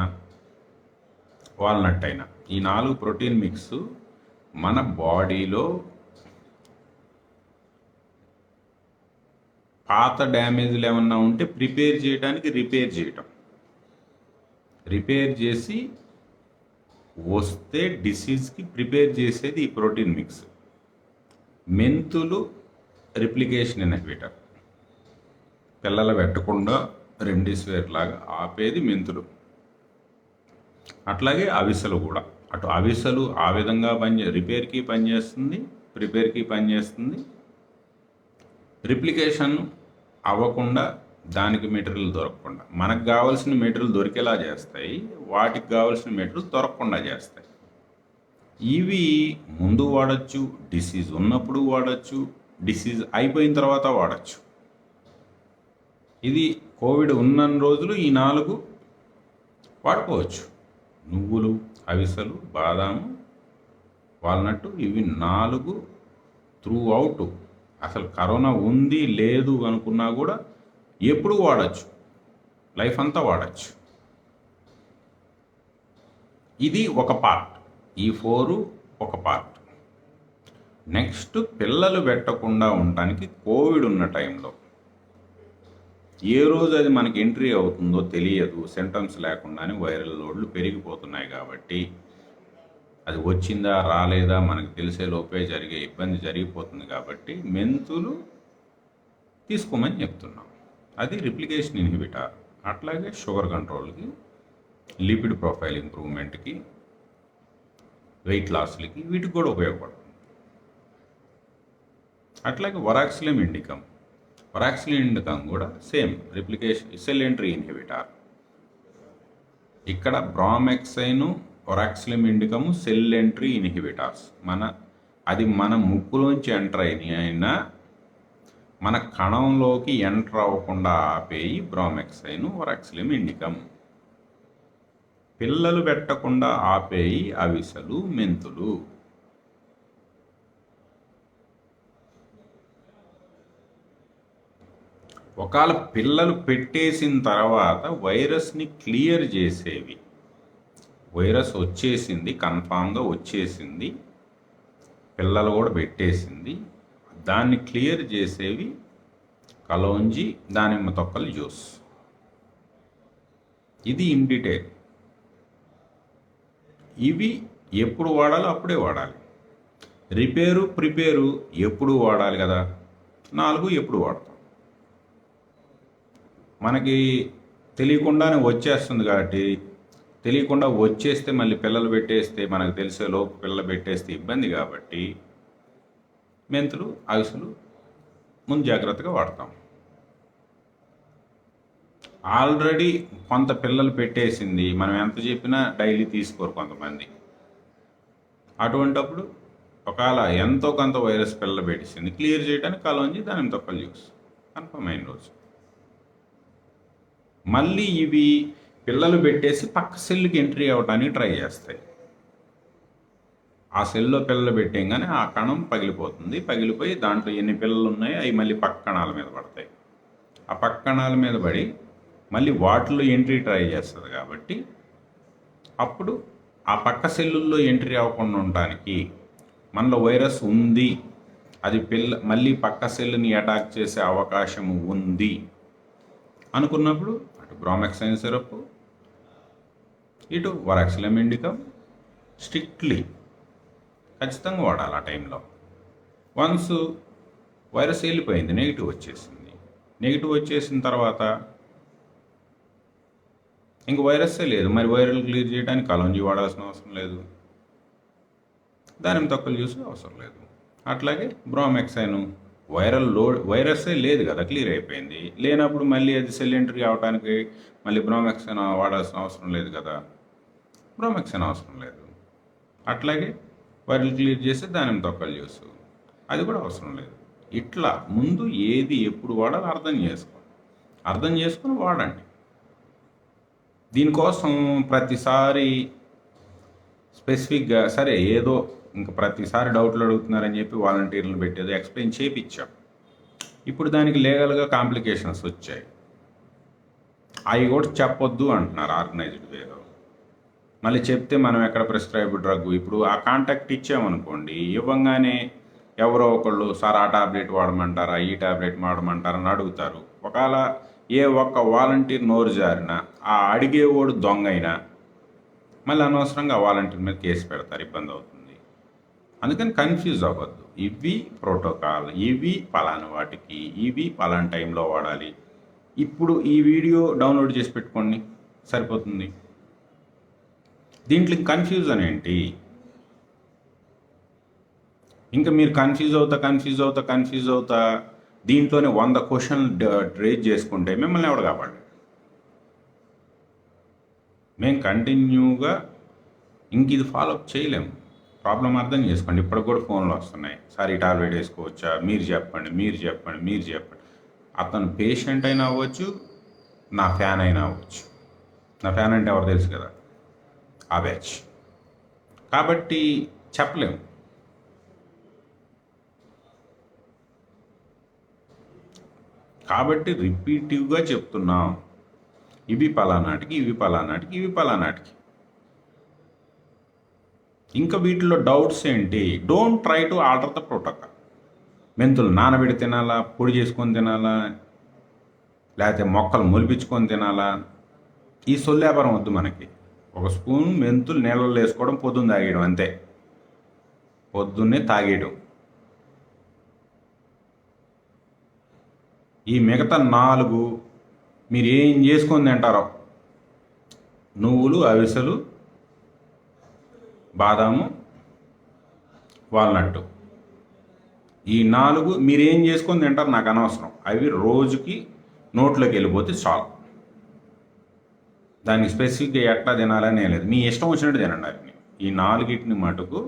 వాల్నట్ అయినా, ఈ 4 ప్రోటీన్ మిక్స్ మన బాడీలో పాత డ్యామేజ్లు ఏమన్నా ఉంటే ప్రిపేర్ చేయడానికి రిపేర్ చేసి వస్తే డిసీజ్కి ప్రిపేర్ చేసేది ఈ ప్రోటీన్ మిక్స్. మెంతులు రిప్లికేషన్ ఇన్హిబిటర్, పిల్లలు పెట్టకుండా రెమ్డెసివిర్ లాగా ఆపేది మెంతులు. అట్లాగే అవిసెలు కూడా, అటు అవిసెలు ఆ విధంగా రిపేర్కి పనిచేస్తుంది, ప్రిపేర్కి పనిచేస్తుంది. రిప్లికేషన్ అవ్వకుండా, దానికి మెటీరియల్ దొరకకుండా, మనకు కావాల్సిన మెటీరియల్ దొరికేలా చేస్తాయి, వాటికి కావాల్సిన మెటీరియల్ దొరకకుండా చేస్తాయి. ఇవి ముందు వాడచ్చు, డిసీజ్ ఉన్నప్పుడు వాడచ్చు, డిసీజ్ అయిపోయిన తర్వాత వాడచ్చు. ఇది కోవిడ్ ఉన్న రోజులు ఈ 4 వాడుకోవచ్చు. నువ్వులు, అవిసెలు, బాదాము, వాల్నట్, ఇవి 4 త్రూ అవుట్. అసలు కరోనా ఉంది లేదు అనుకున్నా కూడా ఎప్పుడు వాడచ్చు, లైఫ్ అంతా వాడచ్చు. ఇది ఒక పార్ట్, ఈ 4 ఒక పార్ట్. నెక్స్ట్, పిల్లలు పెట్టకుండా ఉండటానికి కోవిడ్ ఉన్న టైంలో ఏ రోజు అది మనకి ఎంట్రీ అవుతుందో తెలియదు, సింటమ్స్ లేకుండానే వైరల్ లోడ్లు పెరిగిపోతున్నాయి కాబట్టి, అది వచ్చిందా రాలేదా మనకు తెలిసే లోపే జరిగే ఇబ్బంది జరిగిపోతుంది కాబట్టి మెంతులు తీసుకోమని చెప్తున్నాం. అది రిప్లికేషన్ ఇన్హిబిటర్. అట్లాగే షుగర్ కంట్రోల్కి, లిపిడ్ ప్రొఫైల్ ఇంప్రూవ్మెంట్కి, వెయిట్ లాస్లకి, వీటికి కూడా ఉపయోగపడుతుంది. అట్లాగే వరాక్సిలియం ఇండికమ్ కూడా same replication, cell entry inhibitor. ఇక్కడ బ్రామెక్సైన్, వరాక్సిలియం ఇండికము సెల్ ఎంట్రీ ఇన్హిబిటార్స్. అది మన ముక్కులోంచి ఎంటర్ అయినా మన కణంలోకి ఎంటర్ అవ్వకుండా ఆపేయి బ్రామెక్సైన్, వరాక్సిలియం ఇండికమ్. పిల్లలు పెట్టకుండా ఆపేయి అవిసెలు, మెంతులు. ఒకవేళ పిల్లలు పెట్టేసిన తర్వాత వైరస్ని క్లియర్ చేసేవి, వైరస్ వచ్చేసింది, కన్ఫామ్గా వచ్చేసింది, పిల్లలు కూడా పెట్టేసింది, దాన్ని క్లియర్ చేసేవి కలోంజి, దానిమ్మ తొక్కల జ్యూస్. ఇది ఇన్ డీటెయిల్. ఇవి ఎప్పుడు వాడాలో అప్పుడే వాడాలి. ప్రిపేరు ఎప్పుడు వాడాలి కదా, 4 ఎప్పుడు వాడతాం. మనకి తెలియకుండానే వచ్చేస్తుంది కాబట్టి, తెలియకుండా వచ్చేస్తే మళ్ళీ పిల్లలు పెట్టేస్తే, మనకు తెలిసే లోపు పిల్లలు పెట్టేస్తే ఇబ్బంది కాబట్టి మెంతులు, అవిసెలు ముందు జాగ్రత్తగా వాడతాం. ఆల్రెడీ కొంత పిల్లలు పెట్టేసింది, మనం ఎంత చెప్పినా డైలీ తీసుకోరు కొంతమంది. అటువంటప్పుడు ఒకవేళ ఎంతో కొంత వైరస్ పిల్లలు పెట్టేసింది, క్లియర్ చేయడానికి కలోంజి, దానిమ్మ తొక్కల జ్యూస్ కన్ఫర్మ్ అయిన రోజు. మళ్ళీ ఇవి పిల్లలు పెట్టేసి పక్క సెల్లుకి ఎంట్రీ అవ్వడానికి ట్రై చేస్తాయి. ఆ సెల్లో పిల్లలు పెట్టేయంగానే ఆ కణం పగిలిపోతుంది, పగిలిపోయి దాంట్లో ఎన్ని పిల్లలు ఉన్నాయో అవి మళ్ళీ పక్క కణాల మీద పడతాయి. ఆ పక్క కణాల మీద పడి మళ్ళీ వాటిలో ఎంట్రీ ట్రై చేస్తుంది కాబట్టి, అప్పుడు ఆ పక్క సెల్లుల్లో ఎంట్రీ అవ్వకుండా ఉండడానికి, మనలో వైరస్ ఉంది, అది మళ్ళీ పక్క సెల్లుని అటాక్ చేసే అవకాశం ఉంది అనుకున్నప్పుడు అటు బ్రామెక్సైన్ సిరప్, ఇటు వరాక్సిలియం ఇండికమ్ స్ట్రిక్ట్లీ ఖచ్చితంగా వాడాలి ఆ టైంలో. వన్స్ వైరస్ వెళ్ళిపోయింది, నెగిటివ్ వచ్చేసిన తర్వాత ఇంక వైరస్సే లేదు, మరి వైరల్ క్లియర్ చేయడానికి కలోంజీ వాడాల్సిన అవసరం లేదు, దానిమ్మ తొక్కల జ్యూస్ అవసరం లేదు. అట్లాగే బ్రామెక్సైన్, వైరస్సే లేదు కదా, క్లియర్ అయిపోయింది, లేనప్పుడు మళ్ళీ అది సెల్ ఎంట్రీ అవడానికి మళ్ళీ బ్రామెక్సైన్ వాడాల్సిన అవసరం లేదు కదా, బ్రామెక్సైన్ అవసరం లేదు. అట్లాగే వైరల్ క్లియర్ చేస్తే దానిమ్మ తొక్కలు జ్యూస్, అది కూడా అవసరం లేదు. ఇట్లా ముందు ఏది ఎప్పుడు వాడాలో అర్థం చేసుకొని వాడండి. దీనికోసం ప్రతిసారి స్పెసిఫిక్గా సరే ఏదో ఇంకా ప్రతిసారి డౌట్లు అడుగుతున్నారని చెప్పి వాలంటీర్లు పెట్టేది ఎక్స్ప్లెయిన్ చేయించాం. ఇప్పుడు దానికి లీగల్గా కాంప్లికేషన్స్ వచ్చాయి. అవి కూడా చెప్పొద్దు అంటున్నారు ఆర్గనైజ్డ్ వేలో. మళ్ళీ చెప్తే మనం ఎక్కడ ప్రిస్క్రైబ్డ్ డ్రగ్, ఇప్పుడు ఆ కాంటాక్ట్ ఇచ్చామనుకోండి, ఇవ్వగానే ఎవరో ఒకళ్ళు సార్ ఆ టాబ్లెట్ వాడమంటారా, ఈ టాబ్లెట్ వాడమంటారా అని అడుగుతారు. ఒకవేళ ఏ ఒక్క వాలంటీర్ నోరు జారినా, ఆ అడిగేవాడు దొంగ అయినా మళ్ళీ అనవసరంగా వాలంటీర్ మీద కేసు పెడతారు, ఇబ్బంది అవుతుంది. అందుకని కన్ఫ్యూజ్ అవ్వద్దు. ఇవి ప్రోటోకాల్, ఇవి పలానా వాటికి, ఇవి పలానా టైంలో వాడాలి. ఇప్పుడు ఈ వీడియో డౌన్లోడ్ చేసి పెట్టుకోండి, సరిపోతుంది. దీంట్లో కన్ఫ్యూజన్ ఏంటి? ఇంకా మీరు కన్ఫ్యూజ్ అవుతా దీంట్లోనే 100 క్వశ్చన్లు రేజ్ చేసుకుంటే మిమ్మల్ని ఎవడు కాపాడు? మేము కంటిన్యూగా ఇంక ఇది ఫాలోఅప్ చేయలేము. ప్రాబ్లం అర్థం చేసుకోండి. ఇప్పటికి కూడా ఫోన్లు వస్తున్నాయి, సార్ ఈ టాబ్లెట్ వేసుకోవచ్చా, మీరు చెప్పండి. అతను పేషెంట్ అయినా అవ్వచ్చు, నా ఫ్యాన్ అయినా అవ్వచ్చు. నా ఫ్యాన్ అంటే ఎవరు తెలుసు కదా, ఆ బ్యాచ్. కాబట్టి చెప్పలేము. కాబట్టి రిపీటివ్గా చెప్తున్నాం, ఇవి పలానాటికి. ఇంకా వీటిలో డౌట్స్ ఏంటి? Don't try to alter the protocol. మెంతులు నానబెడి తినాలా, పొడి చేసుకొని తినాలా, లేకపోతే మొక్కలు మొలిపించుకొని తినాలా, ఈ సొల్లేపరం వద్దు మనకి. ఒక స్పూన్ మెంతులు నీళ్ళలో వేసుకోవడం, పొద్దున్న తాగేయడం, అంతే. పొద్దున్నే తాగేయడం. ఈ మిగతా 4 మీరు ఏం చేసుకొని తింటారో, నువ్వులు, అవిసెలు, బాదాము, వాల్నట్టు, ఈ 4 మీరు ఏం చేసుకొని తింటారు నాకు అనవసరం. అవి రోజుకి నోట్లోకి వెళ్ళిపోతే చాలు. దానికి స్పెసిఫిక్గా ఎట్లా తినాలని లేదు, మీ ఇష్టం వచ్చినట్టు తినండి. అవి ఈ 4 మటుకు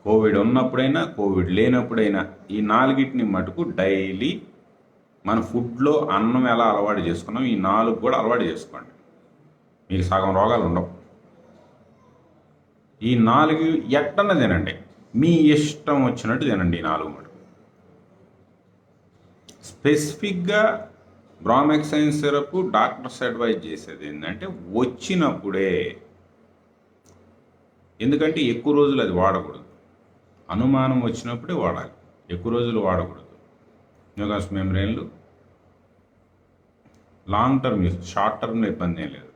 కోవిడ్ ఉన్నప్పుడైనా కోవిడ్ లేనప్పుడైనా ఈ 4 మటుకు డైలీ మన ఫుడ్లో అన్నం ఎలా అలవాటు చేసుకున్నాం, ఈ 4 కూడా అలవాటు చేసుకోండి. మీకు సగం రోగాలు ఉండవు. ఈ 4 ఎట్టన్నా తినండి, మీ ఇష్టం వచ్చినట్టు తినండి. ఈ 4 మటుకు స్పెసిఫిక్గా బ్రామెక్సైన్ సిరప్ డాక్టర్స్ అడ్వైజ్ చేసేది ఏంటంటే వచ్చినప్పుడే. ఎందుకంటే ఎక్కువ రోజులు అది వాడకూడదు, అనుమానం వచ్చినప్పుడే వాడాలి, ఎక్కువ రోజులు వాడకూడదు. న్యూకాస్ మెమ్బ్రెయిన్లు లాంగ్ టర్మ్ యూస్, షార్ట్ టర్మ్లో ఇబ్బంది ఏం లేదు.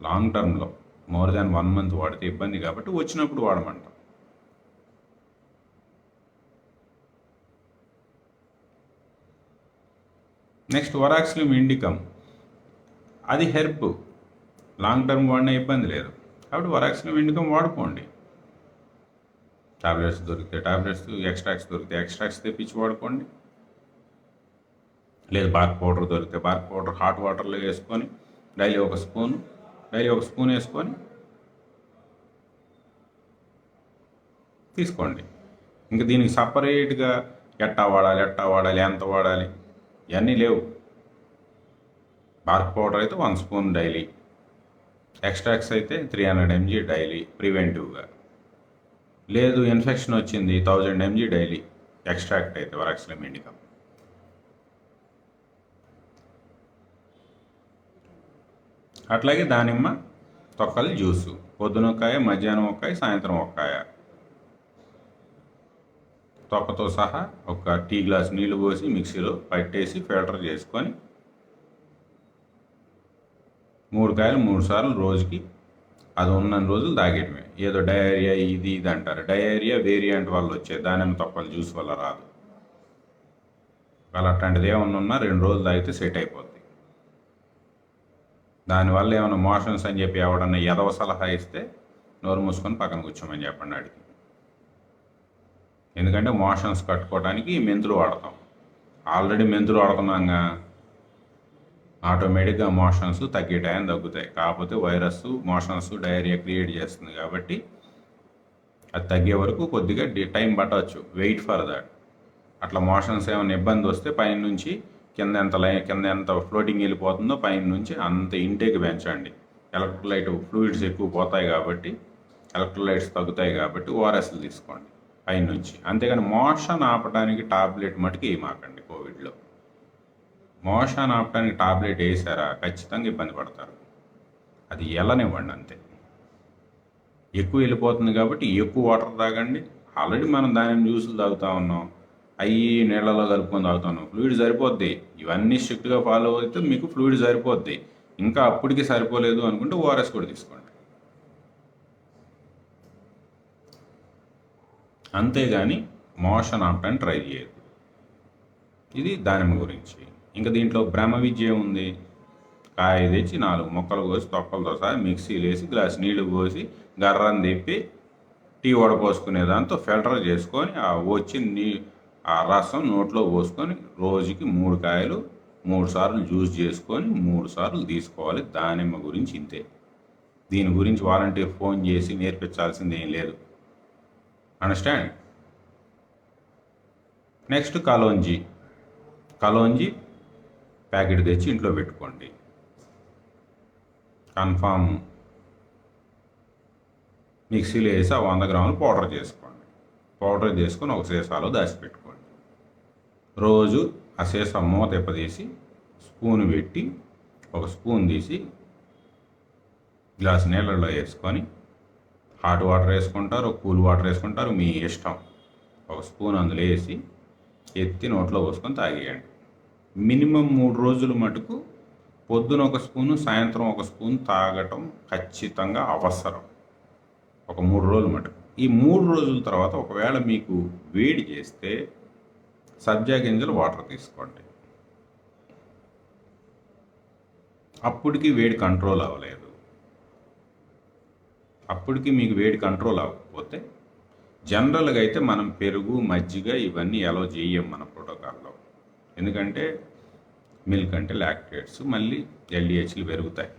లాంగ్ టర్మ్లో మోర్ దాన్ 1 మంత్ వాడితే ఇబ్బంది, కాబట్టి వచ్చినప్పుడు వాడమంటాం. నెక్స్ట్ వరాక్సిలియం ఇండికమ్, అది హెర్బ్, లాంగ్ టర్మ్ వాడినా ఇబ్బంది లేదు. కాబట్టి వరాక్సిలియం ఇండికమ్ వాడుకోండి. టాబ్లెట్స్ దొరికితే టాబ్లెట్స్, ఎక్స్ట్రాక్ట్స్ దొరికితే ఎక్స్ట్రాక్ట్స్ తెప్పించి వాడుకోండి. లేదు బార్క్ పౌడర్ దొరికితే బార్క్ పౌడర్ హాట్ వాటర్లో వేసుకొని డైలీ ఒక స్పూన్ వేసుకొని తీసుకోండి. ఇంకా దీనికి సపరేట్గా ఎట్టా వాడాలి, ఎంత వాడాలి ఇవన్నీ లేవు. బార్క్ పౌడర్ అయితే 1 స్పూన్ డైలీ, ఎక్స్ట్రాక్ట్స్ అయితే 300 mg డైలీ ప్రివెంటివ్గా. లేదు ఇన్ఫెక్షన్ వచ్చింది 1000 mg డైలీ ఎక్స్ట్రాక్ట్ అయితే వరాక్సిలియం ఇండికమ్. అట్లాగే దానిమ్మ తొక్కలు జ్యూసు, పొద్దున ఒక్కాయ, మధ్యాహ్నం ఒక్కాయ, సాయంత్రం ఒక్కాయ, తొక్కతో సహా ఒక టీ గ్లాస్ నీళ్లు పోసి మిక్సీలో పట్టేసి ఫిల్టర్ చేసుకొని 3 కాయలు 3 సార్లు రోజుకి, అది ఉన్న రోజులు తాగేయడమే. ఏదో డయేరియా ఇది అంటారు, డయేరియా వేరియంట్ వల్ల వచ్చే దానిమ్మ తొక్కల జ్యూస్ వల్ల రాదు. అలా అట్లాంటిది ఏమన్నా ఉన్నా 2 రోజులు తాగితే సెట్ అయిపోద్ది. దానివల్ల ఏమైనా మోషన్స్ అని చెప్పి ఎవడన్నా ఎదవ సలహా ఇస్తే నోరు మూసుకొని పక్కన కూర్చోమని చెప్పండి అడిగి. ఎందుకంటే మోషన్స్ కట్టుకోవడానికి మెంతులు వాడతాం, ఆల్రెడీ మెంతులు వాడుతున్నాగా, ఆటోమేటిక్గా మోషన్స్ తగ్గుతాయి. కాకపోతే వైరస్ మోషన్స్ డయేరియా క్రియేట్ చేస్తుంది కాబట్టి అది తగ్గే వరకు కొద్దిగా టైం పట్టవచ్చు. Wait for that. అట్లా మోషన్స్ ఏమైనా ఇబ్బంది వస్తే పైన నుంచి కింద ఎంత ఫ్లోటింగ్ వెళ్ళిపోతుందో పైన నుంచి అంత ఇంటేక్ పెంచండి. ఎలక్ట్రోలైట్ ఫ్లూయిడ్స్ ఎక్కువ పోతాయి కాబట్టి, ఎలక్ట్రోలైట్స్ తగ్గుతాయి కాబట్టి ఓఆర్ఎస్లు తీసుకోండి పైనుంచి. అంతేగాని మోషన్ ఆపడానికి టాబ్లెట్ మటుకు వేయమాకండి. కోవిడ్లో మోషన్ ఆపడానికి టాబ్లెట్ వేసారా ఖచ్చితంగా ఇబ్బంది పడతారు. అది వెళ్ళనివ్వండి అంతే. ఎక్కువ వెళ్ళిపోతుంది కాబట్టి ఎక్కువ వాటర్ తాగండి. ఆల్రెడీ మనం దానిని జ్యూసులు తాగుతూ ఉన్నాం, అవి నీళ్ళలో కలుపుకొని తాగుతున్నాం, ఫ్లూయిడ్ సరిపోద్ది. ఇవన్నీ స్ట్రిక్ట్గా ఫాలో అయితే మీకు ఫ్లూయిడ్ సరిపోద్ది. ఇంకా అప్పటికి సరిపోలేదు అనుకుంటే ఓఆర్ఎస్ కూడా తీసుకోండి. అంతేగాని మోషన్ ఆపడానికి ట్రై చేయదు. ఇది దానిమ్మ గురించి. ఇంకా దీంట్లో బ్రహ్మ విద్య ఉంది. కాయ తెచ్చి 4 ముక్కలు కోసి తొక్కలతో సహా మిక్సీలో వేసి గ్లాస్ నీళ్లు పోసి గర్రని తిప్పి టీ వడపోసుకునే దాంతో ఫిల్టర్ చేసుకొని ఆ రసం నోట్లో పోసుకొని రోజుకి 3 కాయలు 3 సార్లు జ్యూస్ చేసుకొని 3 సార్లు తీసుకోవాలి. దానిమ్మ గురించి ఇంతే. దీని గురించి వాలంటీర్ ఫోన్ చేసి నేర్పించాల్సింది ఏం లేదు. అండర్స్టాండ్? నెక్స్ట్ కలోంజీ ప్యాకెట్ తెచ్చి ఇంట్లో పెట్టుకోండి. కన్ఫామ్ మిక్సీలో వేసి 100 గ్రాములు పౌడర్ చేసుకోండి. పౌడర్ చేసుకొని ఒక సీసాలో దాచిపెట్టుకోండి. రోజు ఆ సీసా మూత తీసి స్పూన్ పెట్టి ఒక స్పూన్ తీసి గ్లాస్ నీళ్ళల్లో వేసుకొని హాట్ వాటర్ వేసుకుంటారు, కూల్ వాటర్ వేసుకుంటారు, మీ ఇష్టం. ఒక స్పూన్ అందులో వేసి ఎత్తి నోట్లో పోసుకొని తాగేయండి. మినిమం 3 రోజులు మటుకు పొద్దున ఒక స్పూను, సాయంత్రం ఒక స్పూన్ తాగటం ఖచ్చితంగా అవసరం. ఒక 3 రోజులు మటుకు. ఈ 3 రోజుల తర్వాత ఒకవేళ మీకు వేడి చేస్తే సబ్జా గింజలు వాటర్ తీసుకోండి. అప్పటికి వేడి కంట్రోల్ అవ్వలేదు. అప్పటికి మీకు వేడి కంట్రోల్ అవ్వకపోతే జనరల్గా అయితే మనం పెరుగు, మజ్జిగ ఇవన్నీ అలో చేయం మన ప్రోటోకాల్లో. ఎందుకంటే మిల్క్ అంటే లాక్టేట్స్ మళ్ళీ ఎల్డిహెచ్లు పెరుగుతాయి.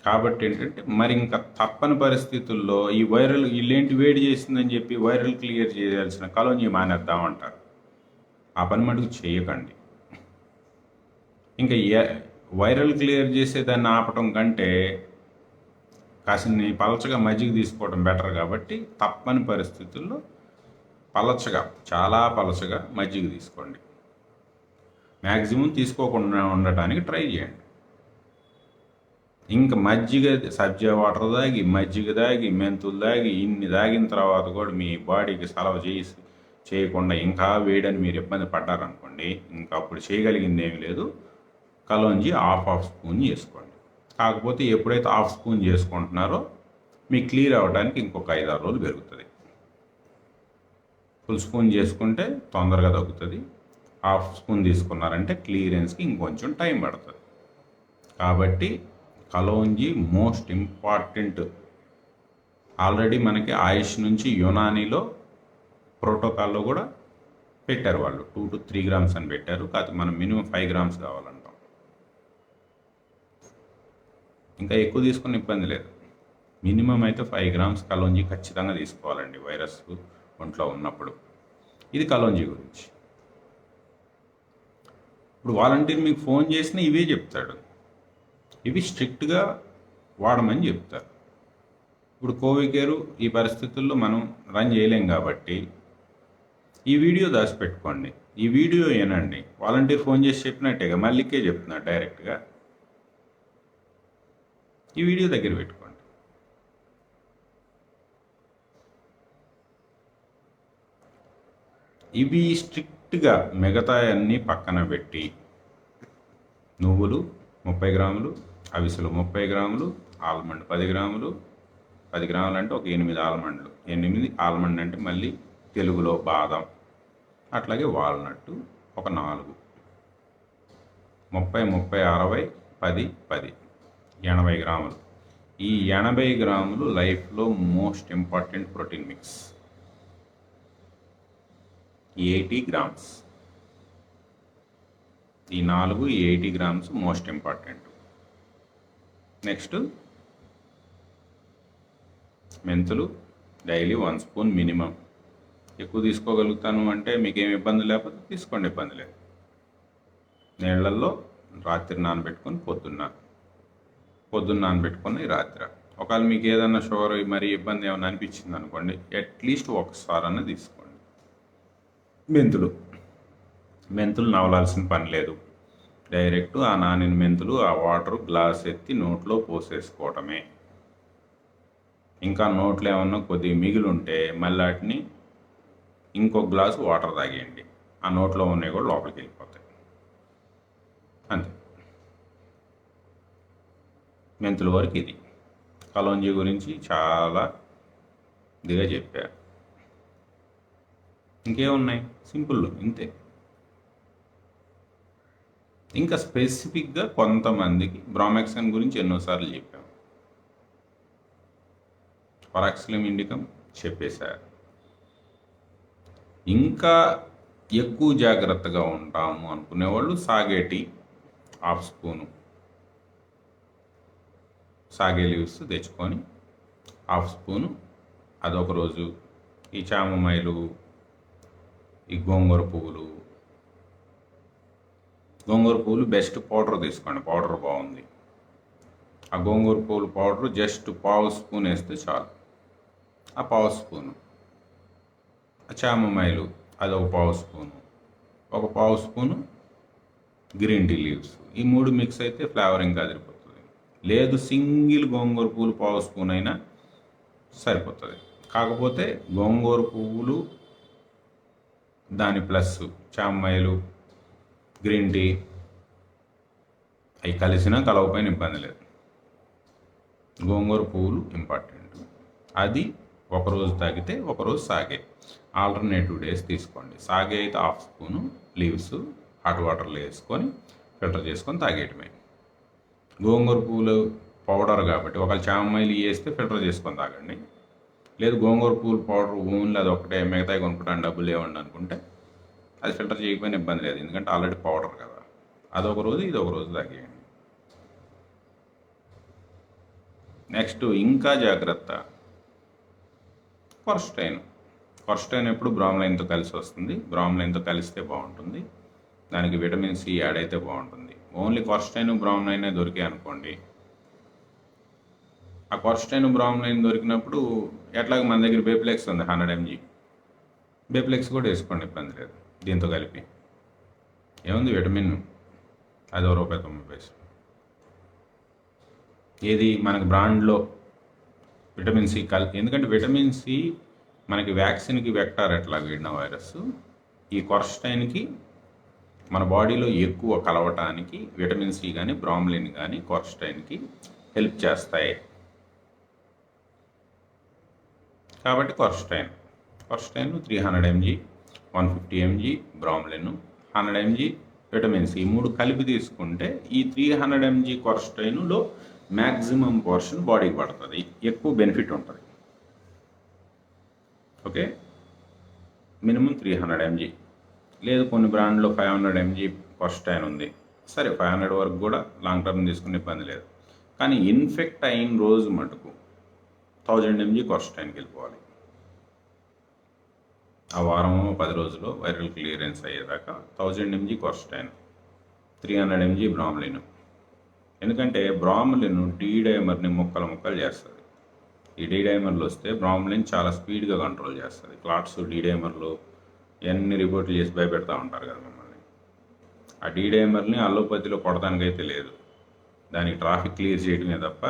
కాబట్టి ఏంటంటే మరి ఇంకా తప్పని పరిస్థితుల్లో ఈ వైరల్ వీళ్ళేంటి వేడి చేసిందని చెప్పి వైరల్ క్లియర్ చేయాల్సిన కలోంజీ మానేద్దామంటారు. ఆ పని మటుకు చేయకండి. ఇంకా వైరల్ క్లియర్ చేసేదాన్ని ఆపటం కంటే కాసిన్ని పలచగా మజ్జిగ తీసుకోవడం బెటర్. కాబట్టి తప్పని పరిస్థితుల్లో పలచగా, చాలా పలచగా మజ్జిగ తీసుకోండి. మ్యాక్సిమం తీసుకోకుండా ఉండటానికి ట్రై చేయండి. ఇంకా మజ్జిగ, సబ్జా వాటర్ తాగి, మజ్జిగ తాగి, మెంతులు తాగి, ఇన్ని తాగిన తర్వాత కూడా మీ బాడీకి సలవ చేయకుండా ఇంకా వేడని మీరు ఇబ్బంది పడ్డారనుకోండి, ఇంకా అప్పుడు చేయగలిగింది ఏమీ లేదు. కలోంజీ హాఫ్ స్పూన్ చేసుకోండి. కాకపోతే ఎప్పుడైతే హాఫ్ స్పూన్ చేసుకుంటున్నారో మీకు క్లియర్ అవ్వడానికి ఇంకొక 5-6 రోజులు పెరుగుతుంది. ఫుల్ స్పూన్ చేసుకుంటే తొందరగా తగ్గుతుంది. హాఫ్ స్పూన్ తీసుకున్నారంటే క్లియరెన్స్కి ఇంకొంచెం టైం పడుతుంది. కాబట్టి కలోంజీ మోస్ట్ ఇంపార్టెంట్. ఆల్రెడీ మనకి ఆయుష్ నుంచి యునానీలో ప్రోటోకాల్లో కూడా పెట్టారు. వాళ్ళు 2 to 3 గ్రామ్స్ అని పెట్టారు. కాకపోతే మనం మినిమం 5 గ్రామ్స్ కావాలంటాం. ఇంకా ఎక్కువ తీసుకున్న ఇబ్బంది లేదు. మినిమం అయితే 5 గ్రామ్స్ కలోంజీ ఖచ్చితంగా తీసుకోవాలండి వైరస్ ఒంట్లో ఉన్నప్పుడు. ఇది కలోంజీ గురించి. ఇప్పుడు వాలంటీర్ మీకు ఫోన్ చేసినా ఇవే చెప్తాడు. ఇవి స్ట్రిక్ట్గా వాడమని చెప్తారు. ఇప్పుడు కోవికేరు ఈ పరిస్థితుల్లో మనం రన్ చేయలేం కాబట్టి ఈ వీడియో దాచిపెట్టుకోండి. ఈ వీడియో ఏనండి వాలంటీర్ ఫోన్ చేసి చెప్పినట్టేగా, మళ్ళీకే చెప్తున్నాడు డైరెక్ట్గా. ఈ వీడియో దగ్గర పెట్టుకోండి. ఇవి స్ట్రిక్ట్గా మిగతా అన్నీ పక్కన పెట్టి నువ్వులు 30 గ్రాములు, అవిసెలు 30 గ్రాములు, ఆల్మండ్ 10 గ్రాములు. 10 గ్రాములు అంటే ఒక 8 ఆల్మండ్లు. 8 ఆల్మండ్ అంటే మళ్ళీ తెలుగులో బాదం. అట్లాగే వాల్నట్టు ఒక 4. 30, 60, 10, 10 80 గ్రాములు. ఈ 80 గ్రాములు లైఫ్లో most important protein mix. 80 grams. ఈ 4 80 గ్రామ్స్ మోస్ట్ ఇంపార్టెంట్. నెక్స్ట్ మెంతులు డైలీ 1 స్పూన్ మినిమం. ఎక్కువ తీసుకోగలుగుతాను అంటే మీకేం ఇబ్బంది లేకపోతే తీసుకోండి, ఇబ్బంది లేదు. నీళ్ళల్లో రాత్రి నానబెట్టుకొని పొద్దున్న నానబెట్టుకొని రాత్రి. ఒకవేళ మీకు ఏదన్నా షుగర్ మరి ఇబ్బంది ఏమైనా అనిపించింది అనుకోండి, అట్లీస్ట్ ఒకసారన్నా తీసుకోండి. మెంతులు నవలాల్సిన పని లేదు. డైరెక్ట్ ఆ నానిన మెంతులు ఆ వాటర్ గ్లాస్ ఎత్తి నోట్లో పోసేసుకోవటమే. ఇంకా నోట్లో ఏమన్నా కొద్దిగా మిగిలి ఉంటే మళ్ళీ వాటిని ఇంకొక గ్లాసు వాటర్ తాగేయండి. ఆ నోట్లో ఉన్నవి కూడా లోపలికి వెళ్ళిపోతాయి. అంతే. మెంతుల వరకు ఇది. కలోంజీ గురించి చాలా ఇదిగా చెప్పారు. ఇంకేమున్నాయి, సింపుల్ ఇంతే. ఇంకా స్పెసిఫిక్గా కొంతమందికి బ్రామెక్సన్ గురించి ఎన్నోసార్లు చెప్పాం. పరాక్సిలియం ఇండికం చెప్పేశారు. ఇంకా ఎక్కువ జాగ్రత్తగా ఉంటాము అనుకునేవాళ్ళు సాగే హాఫ్ స్పూను సాగే లీవ్స్ తెచ్చుకొని హాఫ్ స్పూను అదొక రోజు. ఈ చామమైలు, ఈ గోంగూర పువ్వులు బెస్ట్ పౌడర్ తీసుకోండి, పౌడర్ బాగుంది. ఆ గోంగూర పువ్వులు పౌడర్ జస్ట్ పావు స్పూన్ వేస్తే చాలు. ఆ పావు స్పూను చామమైలు అదొక పావు స్పూను గ్రీన్ టీ లీవ్స్. ఈ 3 మిక్స్ అయితే ఫ్లేవరింగ్ అదిరిపోతుంది. లేదు సింగిల్ గోంగూర పువ్వులు పావు స్పూన్ అయినా సరిపోతుంది. కాకపోతే గోంగూర పువ్వులు దాని ప్లస్ చామమైలు గ్రీన్ టీ అవి కలిసినా కలవపోయిన ఇబ్బంది లేదు. గోంగూర పువ్వులు ఇంపార్టెంట్. అది ఒకరోజు తాగితే ఒకరోజు సాగే. ఆల్టర్నేటివ్ డేస్ తీసుకోండి. సాగే అయితే హాఫ్ స్పూను లీవ్స్ హాట్ వాటర్లో వేసుకొని ఫిల్టర్ చేసుకొని తాగేయటమే. గోంగూర పువ్వులు పౌడర్ కాబట్టి ఒకవేళ చామమైలు వేస్తే ఫిల్టర్ చేసుకొని తాగండి. లేదు గోంగూర పువ్వులు పౌడర్ ఓన్లీ అది ఒకటే మిగతాయి కొనుక్కుంటాను డబ్బులు లేవండి అనుకుంటే అది ఫిల్టర్ చేయకపోయినా ఇబ్బంది లేదు, ఎందుకంటే ఆల్రెడీ పౌడర్ కదా. అదొక రోజు ఇది ఒక రోజు తాగేయండి. నెక్స్ట్ ఇంకా జాగ్రత్త, కొర్స్టైన్ ఎప్పుడు బ్రామ్లైన్తో కలిసి వస్తుంది. బ్రామ్లైన్తో కలిస్తే బాగుంటుంది. దానికి విటమిన్ సి యాడ్ అయితే బాగుంటుంది. ఓన్లీ కొర్స్టైన్ బ్రామ్లైనే దొరికాయి అనుకోండి, ఆ కొర్స్టైన్ బ్రామ్లైన్ దొరికినప్పుడు ఎట్లాగ మన దగ్గర బేప్లెక్స్ ఉంది 100 mg, బేప్లెక్స్ కూడా వేసుకోండి, ఇబ్బంది లేదు. దీంతో కలిపి ఏముంది విటమిన్ అది ₹1.90. ఏది మనకి బ్రాండ్లో విటమిన్ సి ఎందుకంటే విటమిన్ సి మనకి వ్యాక్సిన్కి వెక్టార్ ఎట్లా వీడిన వైరస్, ఈ కొర్స్టైన్కి మన బాడీలో ఎక్కువ కలవటానికి విటమిన్ సి కానీ బ్రామ్లిన్ కానీ కొర్స్టైన్కి హెల్ప్ చేస్తాయి. కాబట్టి కొర్స్టైన్ 300 mg, 150 mg bromelain, 100 mg vitamin C 3 కలిపి తీసుకుంటే ఈ 300 mg కొర్స్టైన్లో మ్యాక్సిమం పోర్షన్ బాడీకి పడుతుంది, ఎక్కువ బెనిఫిట్ ఉంటుంది. Okay, minimum 300 mg. లేదు కొన్ని బ్రాండ్లో 500 mg కొర్స్టైన్ ఉంది, సరే 500 వరకు కూడా లాంగ్ టర్మ్ తీసుకునే ఇబ్బంది లేదు. కానీ ఇన్ఫెక్ట్ అయిన రోజు మటుకు 1000 mg కొర్స్టైన్కి వెళ్ళిపోవాలి. ఆ వారము 10 రోజులు వైరల్ క్లియరెన్స్ అయ్యేదాకా 1000 mg కొర్స్టైన్, 300 mg బ్రామ్లిన్. ఎందుకంటే బ్రామ్లిన్ డీ డైమర్ని ముక్కలు చేస్తుంది. ఈ డీ డైమర్లు వస్తే బ్రామ్లిన్ చాలా స్పీడ్గా కంట్రోల్ చేస్తుంది. క్లాట్స్ డీ డైమర్లు ఎన్ని రిపోర్ట్లు చేసి భయపెడతా ఉంటారు కదా మిమ్మల్ని. ఆ డీ డైమర్ని అల్లోపతిలో కొడటానికైతే లేదు, దానికి ట్రాఫిక్ క్లియర్ చేయడమే తప్ప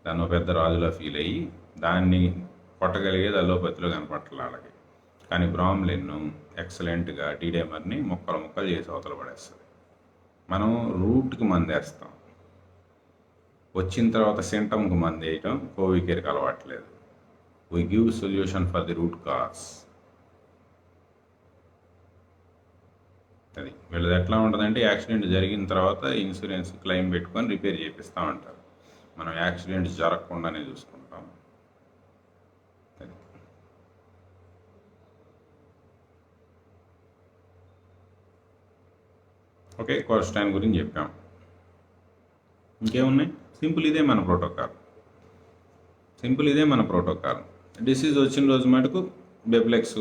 దాన్ని పెద్ద రాజులా ఫీల్ అయ్యి దాన్ని కొట్టగలిగేది అల్లోపతిలో కనపట్టాలి వాళ్ళకి. కానీ బ్రామ్లిన్ ఎక్సలెంట్గా డీ డైమర్ని ముక్కలు చేసి అవతల పడేస్తుంది. మనం రూట్కి మందేస్తాం, వచ్చిన తర్వాత సింటమ్కి మంది వేయటం కోవికేర్కి అలవాట్లేదు. We give solution for the root cause. అది వీళ్ళది ఎట్లా ఉంటుందంటే యాక్సిడెంట్ జరిగిన తర్వాత ఇన్సూరెన్స్ క్లెయిమ్ పెట్టుకొని రిపేర్ చేపిస్తూ ఉంటారు. మనం యాక్సిడెంట్ జరగకుండానే చూసుకుంటాం. అది ఓకే, కొర్స్టైన్ గురించి చెప్పాం. ఇంకేమున్నాయి? సింపుల్ ఇదే మన ప్రోటోకాల్. డిసీజ్ వచ్చిన రోజు మటుకు బెప్లెక్స్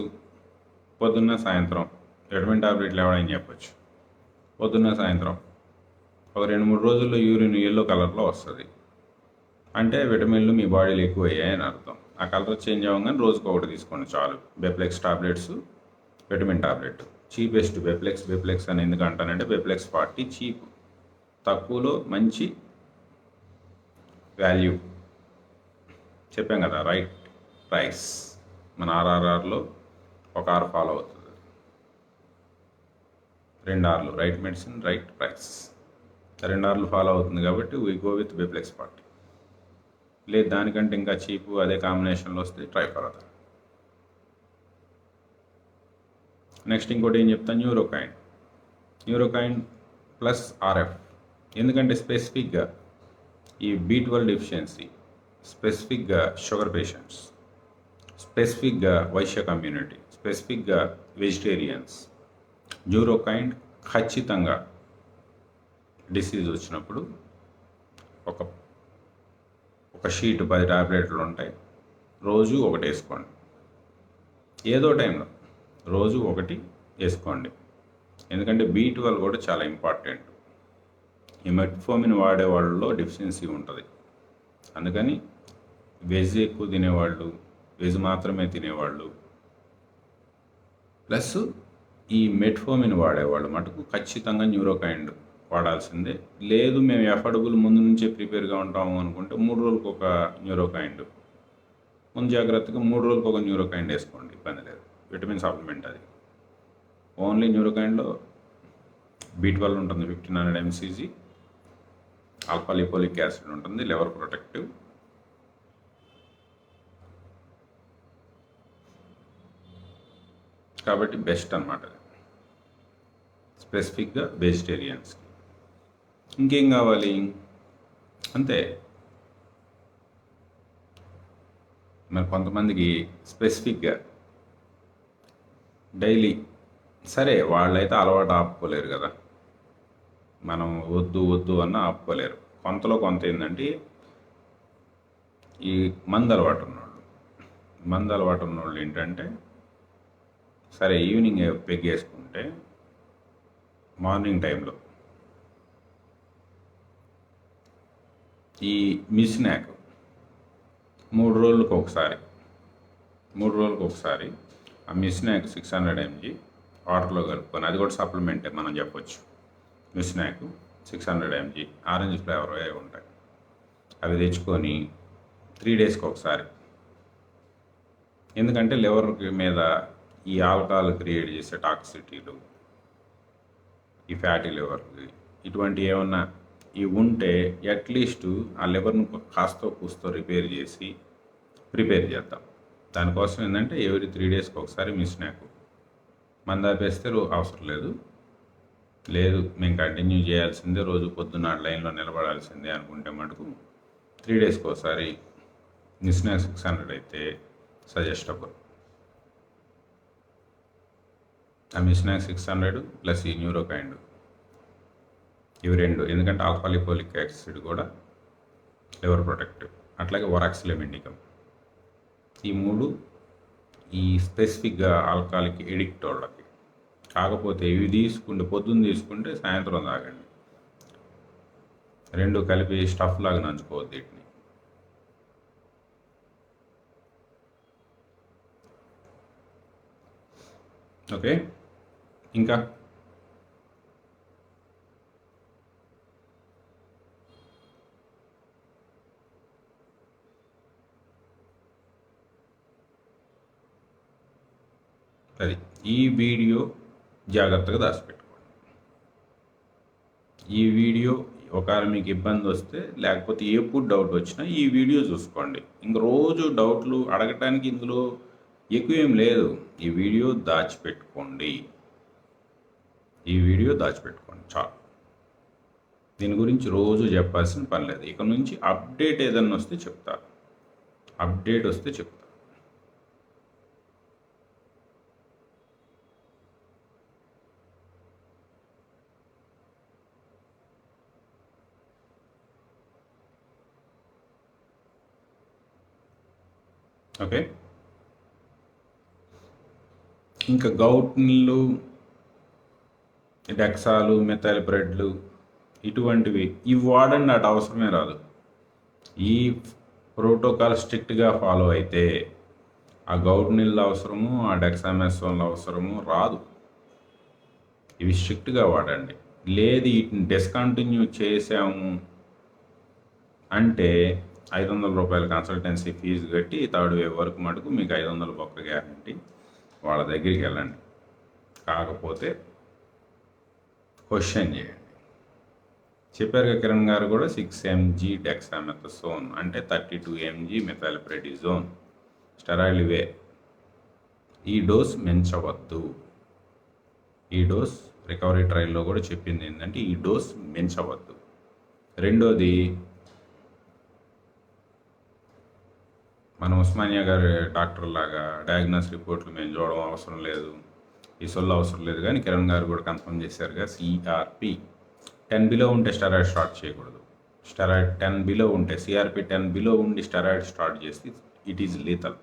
పొద్దున్న సాయంత్రం విటమిన్ టాబ్లెట్లు ఇవ్వడని చెప్పొచ్చు. పొద్దున్న సాయంత్రం ఒక 2-3 రోజుల్లో యూరిన్ ఎల్లో కలర్లో వస్తుంది, అంటే విటమిన్లు మీ బాడీలో ఎక్కువ అయ్యాయని అర్థం. ఆ కలర్ చేంజ్ అవ్వగానే రోజుకు ఒకటి తీసుకోండి చాలు. బెప్లెక్స్ టాబ్లెట్స్, విటమిన్ టాబ్లెట్. చీపెస్ట్ బెప్లెక్స్ అని ఎందుకు అంటానంటే బెప్లెక్స్ 40 చీప్, తక్కువలో మంచి వాల్యూ. చెప్పాం కదా, రైట్ ప్రైస్. మన ఆర్ఆర్ఆర్లో ఒక ఆర్ ఫాలో అవుతుంది, 2 ఆర్లు, రైట్ మెడిసిన్ రైట్ ప్రైస్. 2 ఆర్లు ఫాలో అవుతుంది కాబట్టి వీ గో విత్ బెప్లెక్స్ 40. లేదు దానికంటే ఇంకా చీపు అదే కాంబినేషన్లో వస్తే ట్రై ఫర్ అదర్. నెక్స్ట్ ఇంకోటి ఏం చెప్తాను, న్యూరోకైన్ ప్లస్ ఆర్ఎఫ్. ఎందుకంటే స్పెసిఫిక్గా ఈ B12 డెఫిషియన్సీ, స్పెసిఫిక్గా షుగర్ పేషెంట్స్, స్పెసిఫిక్గా వైశ్య కమ్యూనిటీ, స్పెసిఫిక్గా వెజిటేరియన్స్, న్యూరోకైన్ ఖచ్చితంగా డిసీజ్ వచ్చినప్పుడు ఒక షీట్ 10 టాబ్లెట్లు ఉంటాయి, రోజు ఒకటి వేసుకోండి. ఏదో టైంలో రోజు ఒకటి వేసుకోండి. ఎందుకంటే B12 కూడా చాలా ఇంపార్టెంట్. ఈ మెట్ఫోమిన్ వాడే వాళ్ళలో డెఫిషియన్సీ ఉంటుంది. అందుకని వెజ్ ఎక్కువ తినేవాళ్ళు, వెజ్ మాత్రమే తినేవాళ్ళు, ప్లస్ ఈ మెట్ఫోమిన్ వాడేవాళ్ళు మటుకు ఖచ్చితంగా న్యూరోకైండ్ వాడాల్సిందే. లేదు మేము ఎఫర్డబుల్ ముందు నుంచే ప్రిపేర్గా ఉంటాము అనుకుంటే 3 రోజులకు ఒక న్యూరోకైండ్, ముందు జాగ్రత్తగా 3 రోజులకు ఒక న్యూరోకైండ్ వేసుకోండి, ఇబ్బంది లేదు. విటమిన్ సప్లిమెంట్ అది. ఓన్లీ న్యూరోకైండ్లో B12 ఉంటుంది, 1500 mcg, ఆల్ఫా లిపోలిక్ యాసిడ్ ఉంటుంది, లివర్ ప్రొటెక్టివ్. కాబట్టి బెస్ట్ అన్నమాట స్పెసిఫిక్గా వెజిటేరియన్స్కి. ఇంకేం కావాలి, అంతే. మరి కొంతమందికి స్పెసిఫిక్గా డైలీ, సరే వాళ్ళైతే అలవాటు ఆపుకోలేరు కదా, మనం వద్దు అన్న ఆపుకోలేరు. కొంతలో కొంత ఏంటంటే ఈ మందు అలవాటు ఉన్నోళ్ళు ఏంటంటే, సరే ఈవినింగ్ పెగ్గేసుకుంటే మార్నింగ్ టైంలో ఈ మిస్నాక్ 3 రోజులకు ఒకసారి ఆ మిస్నాక్ 600 mg వాటర్లో కలుపుకొని, అది కూడా సప్లిమెంటే మనం చెప్పొచ్చు. మిస్నాక్ 600 mg ఆరెంజ్ ఫ్లేవర్ అవి ఉంటాయి, అవి తెచ్చుకొని 3 డేస్కి ఒకసారి. ఎందుకంటే లివర్ మీద ఈ ఆల్కహాల్ క్రియేట్ చేసే టాక్సిటీలు, ఈ ఫ్యాటీ లివర్కి ఇటువంటి ఏమన్నా ఇవి ఉంటే అట్లీస్ట్ ఆ లివర్ను కాస్తో కూస్తో ప్రిపేర్ చేద్దాం. దానికోసం ఏంటంటే ఎవ్రీ 3 డేస్కి ఒకసారి మిస్నాక్. మందాపేస్తే అవసరం లేదు మేము కంటిన్యూ చేయాల్సిందే, రోజు పొద్దున్న లైన్లో నిలబడాల్సిందే అనుకుంటే మటుకు 3 డేస్కి ఒకసారి మిస్నాక్ 600 అయితే సజెస్టబుల్. ఆ మిస్నాక్ 600 ప్లస్ ఈ న్యూరోకైండ్, ఇవి 2. ఎందుకంటే ఆల్ఫా లిపోలిక్ యాసిడ్ కూడా లివర్ ప్రొటెక్టివ్, అట్లాగే వరాక్సిలిమ్ ఇండికమ్. ఈ 3 ఈ స్పెసిఫిక్గా ఆల్కహాల్కి ఎడిక్ట్ వాళ్ళకి. కాకపోతే ఇవి పొద్దున్న తీసుకుంటే సాయంత్రం తాగండి, 2 కలిపి స్టఫ్ లాగా నంచుకోవద్దు వీటిని. ఓకే, ఇంకా అది ఈ వీడియో జాగ్రత్తగా దాచిపెట్టుకోండి. ఈ వీడియో ఒకవేళ మీకు ఇబ్బంది వస్తే, లేకపోతే ఎప్పుడు డౌట్ వచ్చినా ఈ వీడియో చూసుకోండి. ఇంక రోజు డౌట్లు అడగటానికి ఇందులో ఎక్కువ ఏం లేదు. ఈ వీడియో దాచిపెట్టుకోండి చాలు. దీని గురించి రోజు చెప్పాల్సిన పని లేదు. ఇక నుంచి అప్డేట్ ఏదన్నా వస్తే చెప్తా. ఓకే. ఇంకా గౌట్ నీళ్ళు, డెక్సాలు, మెథైల్ బ్రెడ్లు ఇటువంటివి ఇవి వాడండి, అటు అవసరమే రాదు. ఈ ప్రోటోకాల్ స్ట్రిక్ట్గా ఫాలో అయితే ఆ గౌట్ నీళ్ళు అవసరము, ఆ డెక్సామెథాసోన్ అవసరము రాదు. ఇవి స్ట్రిక్ట్గా వాడండి. లేదు వీటిని డిస్కంటిన్యూ చేసాము అంటే 500 రూపాయల కన్సల్టెన్సీ ఫీజు కట్టి థర్డ్ వేవ్ వరకు మటుకు మీకు 500 బొక్క గ్యారంటీ. వాళ్ళ దగ్గరికి వెళ్ళండి. కాకపోతే క్వశ్చన్ చేయండి. చెప్పారుగా కిరణ్ గారు కూడా 6 mg డెక్సామెథాసోన్ అంటే 32 mg మెథైల్ప్రెడిజోన్ స్టెరాయిడ్ ఇవే. ఈ డోస్ పెంచవద్దు. ఈ డోస్ రికవరీ ట్రయల్లో కూడా చెప్పింది ఏంటంటే ఈ డోస్ పెంచవద్దు. రెండోది, మన ఉస్మానియా గారి డాక్టర్ లాగా డయాగ్నోస్ రిపోర్ట్లు మేము చూడడం అవసరం లేదు, ఈ సొల్లు అవసరం లేదు, కానీ కిరణ్ గారు కూడా కన్ఫర్మ్ చేశారుగా సిఆర్పి 10 బిలో ఉంటే స్టెరాయిడ్ స్టార్ట్ చేయకూడదు. స్టెరాయిడ్ 10 బిలో ఉంటే, సిఆర్పి 10 బిలో ఉండి స్టెరాయిడ్ స్టార్ట్ చేస్తే ఇట్ ఈజ్ లీతల్.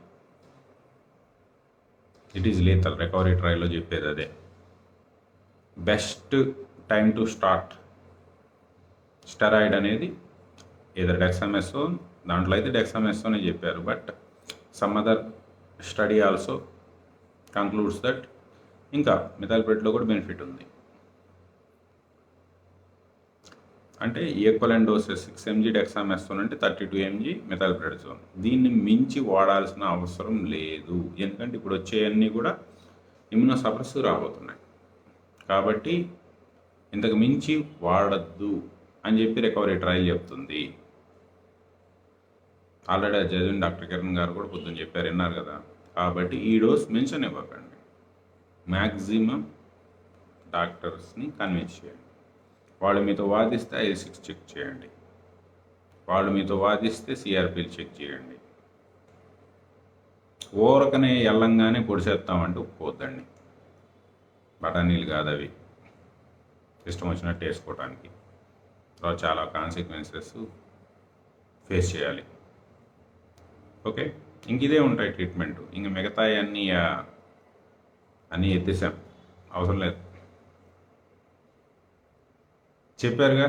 రికవరీ ట్రయల్లో చెప్పేది అదే. Best time to start steroid అనేది ఏదర్ డెక్సామెథాసోన్, దాంట్లో అయితే డెక్సామెథాసోనే చెప్పారు, but some other study also concludes that ఇంకా మెథైల్ప్రెడ్లో కూడా బెనిఫిట్ ఉంది. అంటే ఈక్వలెంట్ డోసెస్ 6 mg డెక్సామెథాసోన్ అంటే 32 mg మెథైల్ప్రెడిజోన్. దీన్ని మించి వాడాల్సిన అవసరం లేదు, ఎందుకంటే ఇప్పుడు వచ్చేవన్నీ కూడా ఇమ్యునోసప్రెసివ్ రాబోతున్నాయి. కాబట్టి ఇంతకు మించి వాడద్దు అని చెప్పి రికవరీ ట్రయల్ చెప్తుంది. ఆల్రెడీ అది చదివిన డాక్టర్ కిరణ్ గారు కూడా పొద్దున్న చెప్పారు, విన్నారు కదా. కాబట్టి ఈ డోస్ మెన్షన్ ఇవ్వకండి. మ్యాక్సిమం డాక్టర్స్ని కన్విన్స్ చేయండి. వాళ్ళు మీతో వాదిస్తే IL-6 చెక్ చేయండి. వాళ్ళు మీతో వాదిస్తే సిఆర్పీలు చెక్ చేయండి. ఊరకనే ఎల్లంగానే పొడిసేస్తామంటే ఒప్పుకోవద్దండి. బఠానీలు కాదు అవి ఇష్టం వచ్చినట్టు వేసుకోవడానికి. తర్వాత చాలా కాన్సిక్వెన్సెస్ ఫేస్ చేయాలి. ఓకే, ఇంక ఇదే ఉంటాయి ట్రీట్మెంట్. ఇంక మిగతా అన్నీ ఎత్తేసాం, అవసరం లేదు. చెప్పారుగా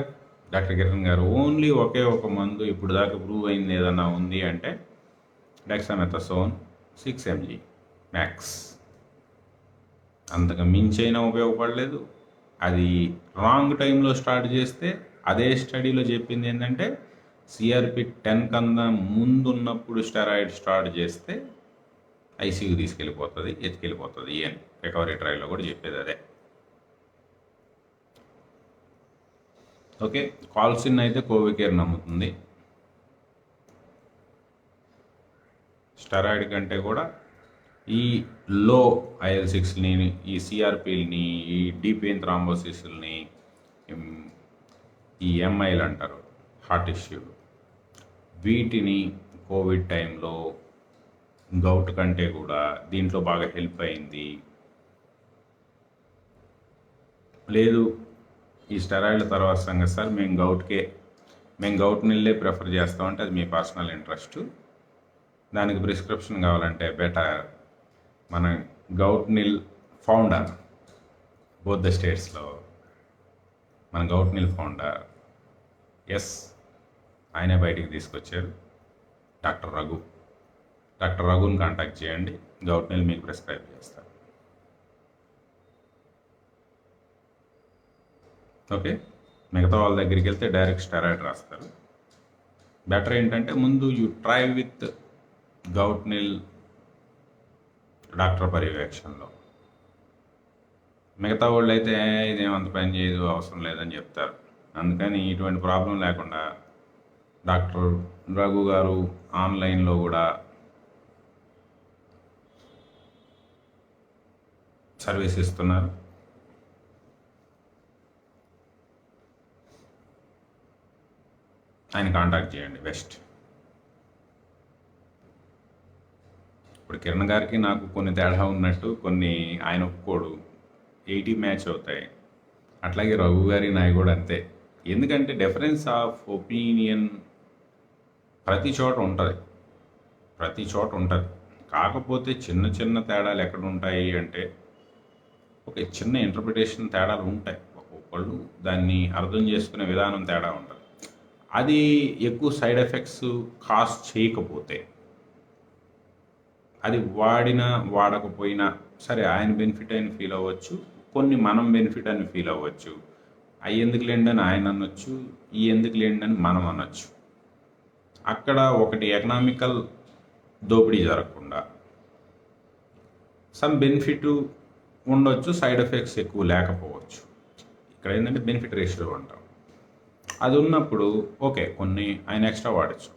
డాక్టర్ కిరణ్ గారు, ఓన్లీ ఒకే ఒక మందు ఇప్పుడు దాకా ప్రూవ్ అయింది ఏదన్నా ఉంది అంటే డెక్సామెథాసోన్ 6 mg మ్యాక్స్. అంతకు మించైనా ఉపయోగపడలేదు. అది రాంగ్ టైంలో స్టార్ట్ చేస్తే అదే స్టడీలో చెప్పింది ఏంటంటే సిఆర్పి 10 కన్నా ముందున్నప్పుడు స్టెరాయిడ్ స్టార్ట్ చేస్తే ఐసీయూ తీసుకెళ్ళిపోతుంది, ఎత్తుకెళ్ళిపోతుంది అని రికవరీ ట్రయల్లో కూడా చెప్పేది అదే. ఓకే, కాల్సిన్ అయితే కోవికేర్ నమ్ముతుంది. స్టెరాయిడ్ కంటే కూడా ఈ లో IL-6ని, ఈ సిఆర్పీలని, ఈ డీప్ వెయిన్ థ్రాంబోసిస్ని, ఈ ఎంఐలు అంటారు హార్ట్ టిష్యూ, వీటిని కోవిడ్ టైంలో గౌట్ కంటే కూడా దీంట్లో బాగా హెల్ప్ అయింది. లేదు ఈ స్టెరాయిడ్ తర్వాత సంగతి సార్, మేము గౌట్ నీళ్ళే ప్రిఫర్ చేస్తామంటే అది మీ పర్సనల్ ఇంట్రెస్ట్. దానికి ప్రిస్క్రిప్షన్ కావాలంటే బెటర్ మన గౌట్ నీల్ ఫౌండర్, బోత్ ద స్టేట్స్లో మన గౌట్ నీల్ ఫౌండర్, ఆయనే బయటికి తీసుకొచ్చారు, డాక్టర్ రఘుని కాంటాక్ట్ చేయండి, గౌట్ నీల్ మీకు ప్రిస్క్రైబ్ చేస్తారు. ఓకే, మిగతా వాళ్ళ దగ్గరికి వెళ్తే డైరెక్ట్ స్టెరాయిడ్ రాస్తారు. బెటర్ ఏంటంటే ముందు యూ ట్రై విత్ గౌట్ నీల్ డాక్టర్ పర్యవేక్షణలో. మిగతా వాళ్ళు అయితే ఇదేమంత పని చేయదు, అవసరం లేదని చెప్తారు. అందుకని ఇటువంటి ప్రాబ్లం లేకుండా డాక్టర్ రఘు గారు ఆన్లైన్లో కూడా సర్వీస్ ఇస్తున్నారు. ఆయన కాంటాక్ట్ చేయండి, బెస్ట్. ఇప్పుడు కిరణ్ గారికి నాకు కొన్ని తేడా ఉన్నట్టు కొన్ని ఆయన ఒప్పుకోడు, 80 మ్యాచ్ అవుతాయి. అట్లాగే రఘు గారి నాయ కూడా అంతే. ఎందుకంటే డిఫరెన్స్ ఆఫ్ ఒపీనియన్ ప్రతి చోట ఉంటుంది. కాకపోతే చిన్న చిన్న తేడాలు ఎక్కడ ఉంటాయి అంటే ఓకే, చిన్న ఇంటర్ప్రిటేషన్ తేడాలు ఉంటాయి. ఒక్కొక్కళ్ళు దాన్ని అర్థం చేసుకునే విధానం తేడా ఉంటుంది. అది ఎక్కువ సైడ్ ఎఫెక్ట్స్ కాజ్ చేయకపోతే, అది వాడినా వాడకపోయినా సరే ఆయన బెనిఫిట్ అని ఫీల్ అవ్వచ్చు, కొన్ని మనం బెనిఫిట్ అని ఫీల్ అవ్వచ్చు. అవి ఎందుకు లేండి అని ఆయన అనొచ్చు, ఈ ఎందుకు లేండి అని మనం అనొచ్చు. అక్కడ ఒకటి ఎకనామికల్ దోపిడీ జరగకుండా సమ్ బెనిఫిట్ ఉండొచ్చు, సైడ్ ఎఫెక్ట్స్ ఎక్కువ లేకపోవచ్చు. ఇక్కడ ఏంటంటే బెనిఫిట్ రేషియో అంటాం. అది ఉన్నప్పుడు ఓకే, కొన్ని ఆయన ఎక్స్ట్రా వాడచ్చు,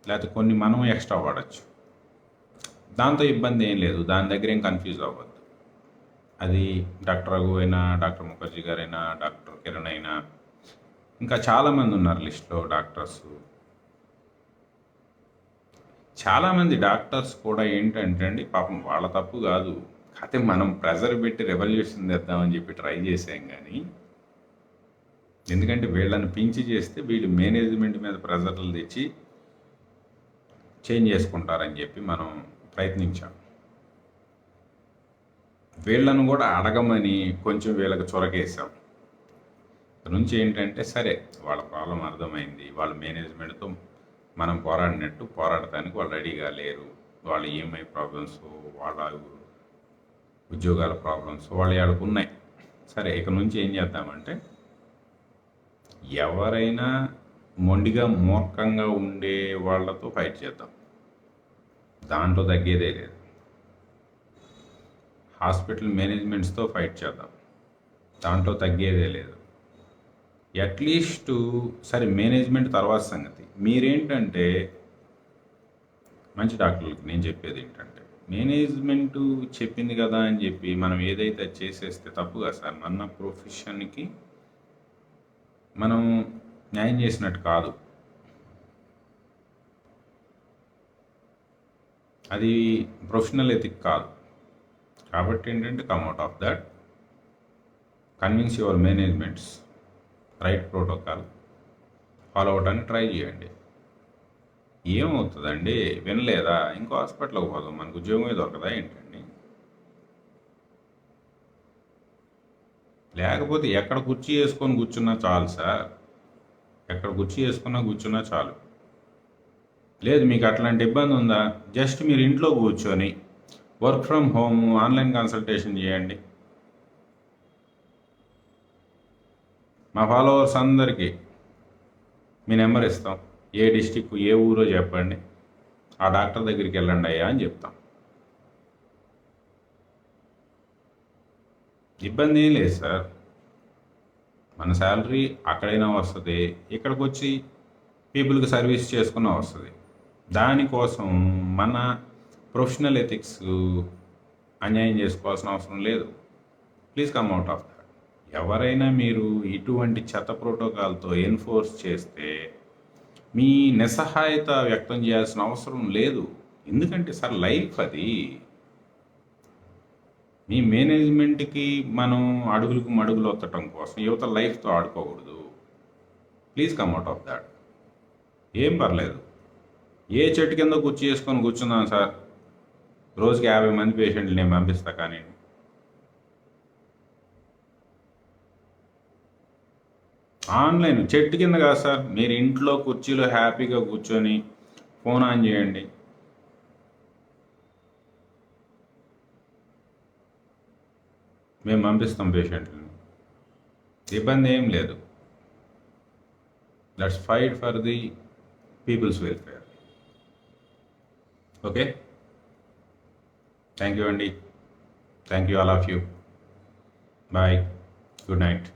లేకపోతే కొన్ని మనం ఎక్స్ట్రా వాడచ్చు. దాంతో ఇబ్బంది ఏం లేదు, దాని దగ్గర ఏం కన్ఫ్యూజ్ అవ్వద్దు. అది డాక్టర్ రఘు అయినా, డాక్టర్ ముఖర్జీ గారైనా, డాక్టర్ కిరణ్ అయినా, ఇంకా చాలామంది ఉన్నారు లిస్ట్లో డాక్టర్స్. చాలామంది డాక్టర్స్ కూడా ఏంటంటే అండి, పాపం వాళ్ళ తప్పు కాదు, కాకపోతే మనం ప్రెజర్ పెట్టి రెవల్యూషన్ తెద్దామని చెప్పి ట్రై చేసాం. కానీ ఎందుకంటే వీళ్ళని పించి చేస్తే వీళ్ళు మేనేజ్మెంట్ మీద ప్రెజర్లు తెచ్చి చేంజ్ చేసుకుంటారని చెప్పి మనం ప్రయత్నించాం. వీళ్ళను కూడా అడగమని కొంచెం వీళ్ళకి చొరకేసాం. నుంచి ఏంటంటే సరే, వాళ్ళ ప్రాబ్లం అర్థమైంది, వాళ్ళ మేనేజ్మెంట్తో మనం పోరాడినట్టు పోరాడటానికి వాళ్ళు రెడీగా లేరు. వాళ్ళ ఈఎంఐ ప్రాబ్లమ్స్, వాళ్ళ ఉద్యోగాల ప్రాబ్లమ్స్ వాళ్ళకు ఉన్నాయి. సరే, ఇక నుంచి ఏం చేద్దామంటే, ఎవరైనా మొండిగా మూర్ఖంగా ఉండే వాళ్ళతో ఫైట్ చేద్దాం, దాంట్లో తగ్గేదే లేదు. హాస్పిటల్ మేనేజ్మెంట్స్తో ఫైట్ చేద్దాం, దాంట్లో తగ్గేదే లేదు. అట్లీస్ట్ సరే, మేనేజ్మెంట్ తర్వాత సంగతి. మీరేంటంటే మంచి డాక్టర్లకి నేను చెప్పేది ఏంటంటే, మేనేజ్మెంటు చెప్పింది కదా అని చెప్పి మనం ఏదైతే చేసేస్తే తప్పు కదా సార్. మన ప్రొఫెషన్కి మనం న్యాయం చేసినట్టు కాదు. అది ప్రొఫెషనల్ ఎథిక్ కాదు. కాబట్టి ఏంటంటే, come out of that, convince your managements, right protocol follow అవ్వడానికి ట్రై చేయండి. ఏమవుతుందండి, వినలేదా? ఇంకో హాస్పిటల్కి పోదాం, మనకు ఉద్యోగమే దొరకదా ఏంటండి? లేకపోతే ఎక్కడ కుర్చీ వేసుకొని కూర్చున్నా చాలు సార్, ఎక్కడ కుర్చీ వేసుకున్నా కూర్చున్నా చాలు. లేదు మీకు అట్లాంటి ఇబ్బంది ఉందా, జస్ట్ మీరు ఇంట్లో కూర్చొని work from home online consultation చేయండి. మా ఫాలోవర్స్ అందరికీ మీ నెంబర్ ఇస్తాం, ఏ డిస్టిక్ ఏ ఊరో చెప్పండి, ఆ డాక్టర్ దగ్గరికి వెళ్ళండి అయ్యా అని చెప్తాం. ఇబ్బంది ఏం లేదు సార్. మన శాలరీ అక్కడైనా వస్తుంది, ఇక్కడికి వచ్చి పీపుల్కి సర్వీస్ చేసుకున్నా వస్తుంది. దానికోసం మన ప్రొఫెషనల్ ఎథిక్స్ అన్యాయం చేసుకోవాల్సిన అవసరం లేదు. Please come out of that. ఎవరైనా మీరు ఇటువంటి చెత్త ప్రోటోకాల్తో ఎన్ఫోర్స్ చేస్తే మీ నిస్సహాయత వ్యక్తం చేయాల్సిన అవసరం లేదు. ఎందుకంటే సార్, లైఫ్ అది. మీ మేనేజ్మెంట్కి మనం అడుగులకు మడుగులు ఒత్తటం కోసం యువత లైఫ్తో ఆడుకోకూడదు. Please come out of that. ఏం పర్లేదు, ఏ చెట్టు కింద కుర్చీ చేసుకొని కూర్చుందాం సార్, రోజుకి 50 మంది పేషెంట్లు నేను పంపిస్తా. కానీ ఆన్లైన్ చెట్టు కింద కాదు సార్, మీరు ఇంట్లో కుర్చీలో హ్యాపీగా కూర్చొని ఫోన్ ఆన్ చేయండి, మేము పంపిస్తాం పేషెంట్లని. ఇబ్బంది ఏం లేదు. Let's fight for the people's welfare. Okay, thank you అండి. Thank you all of you. Bye, good night.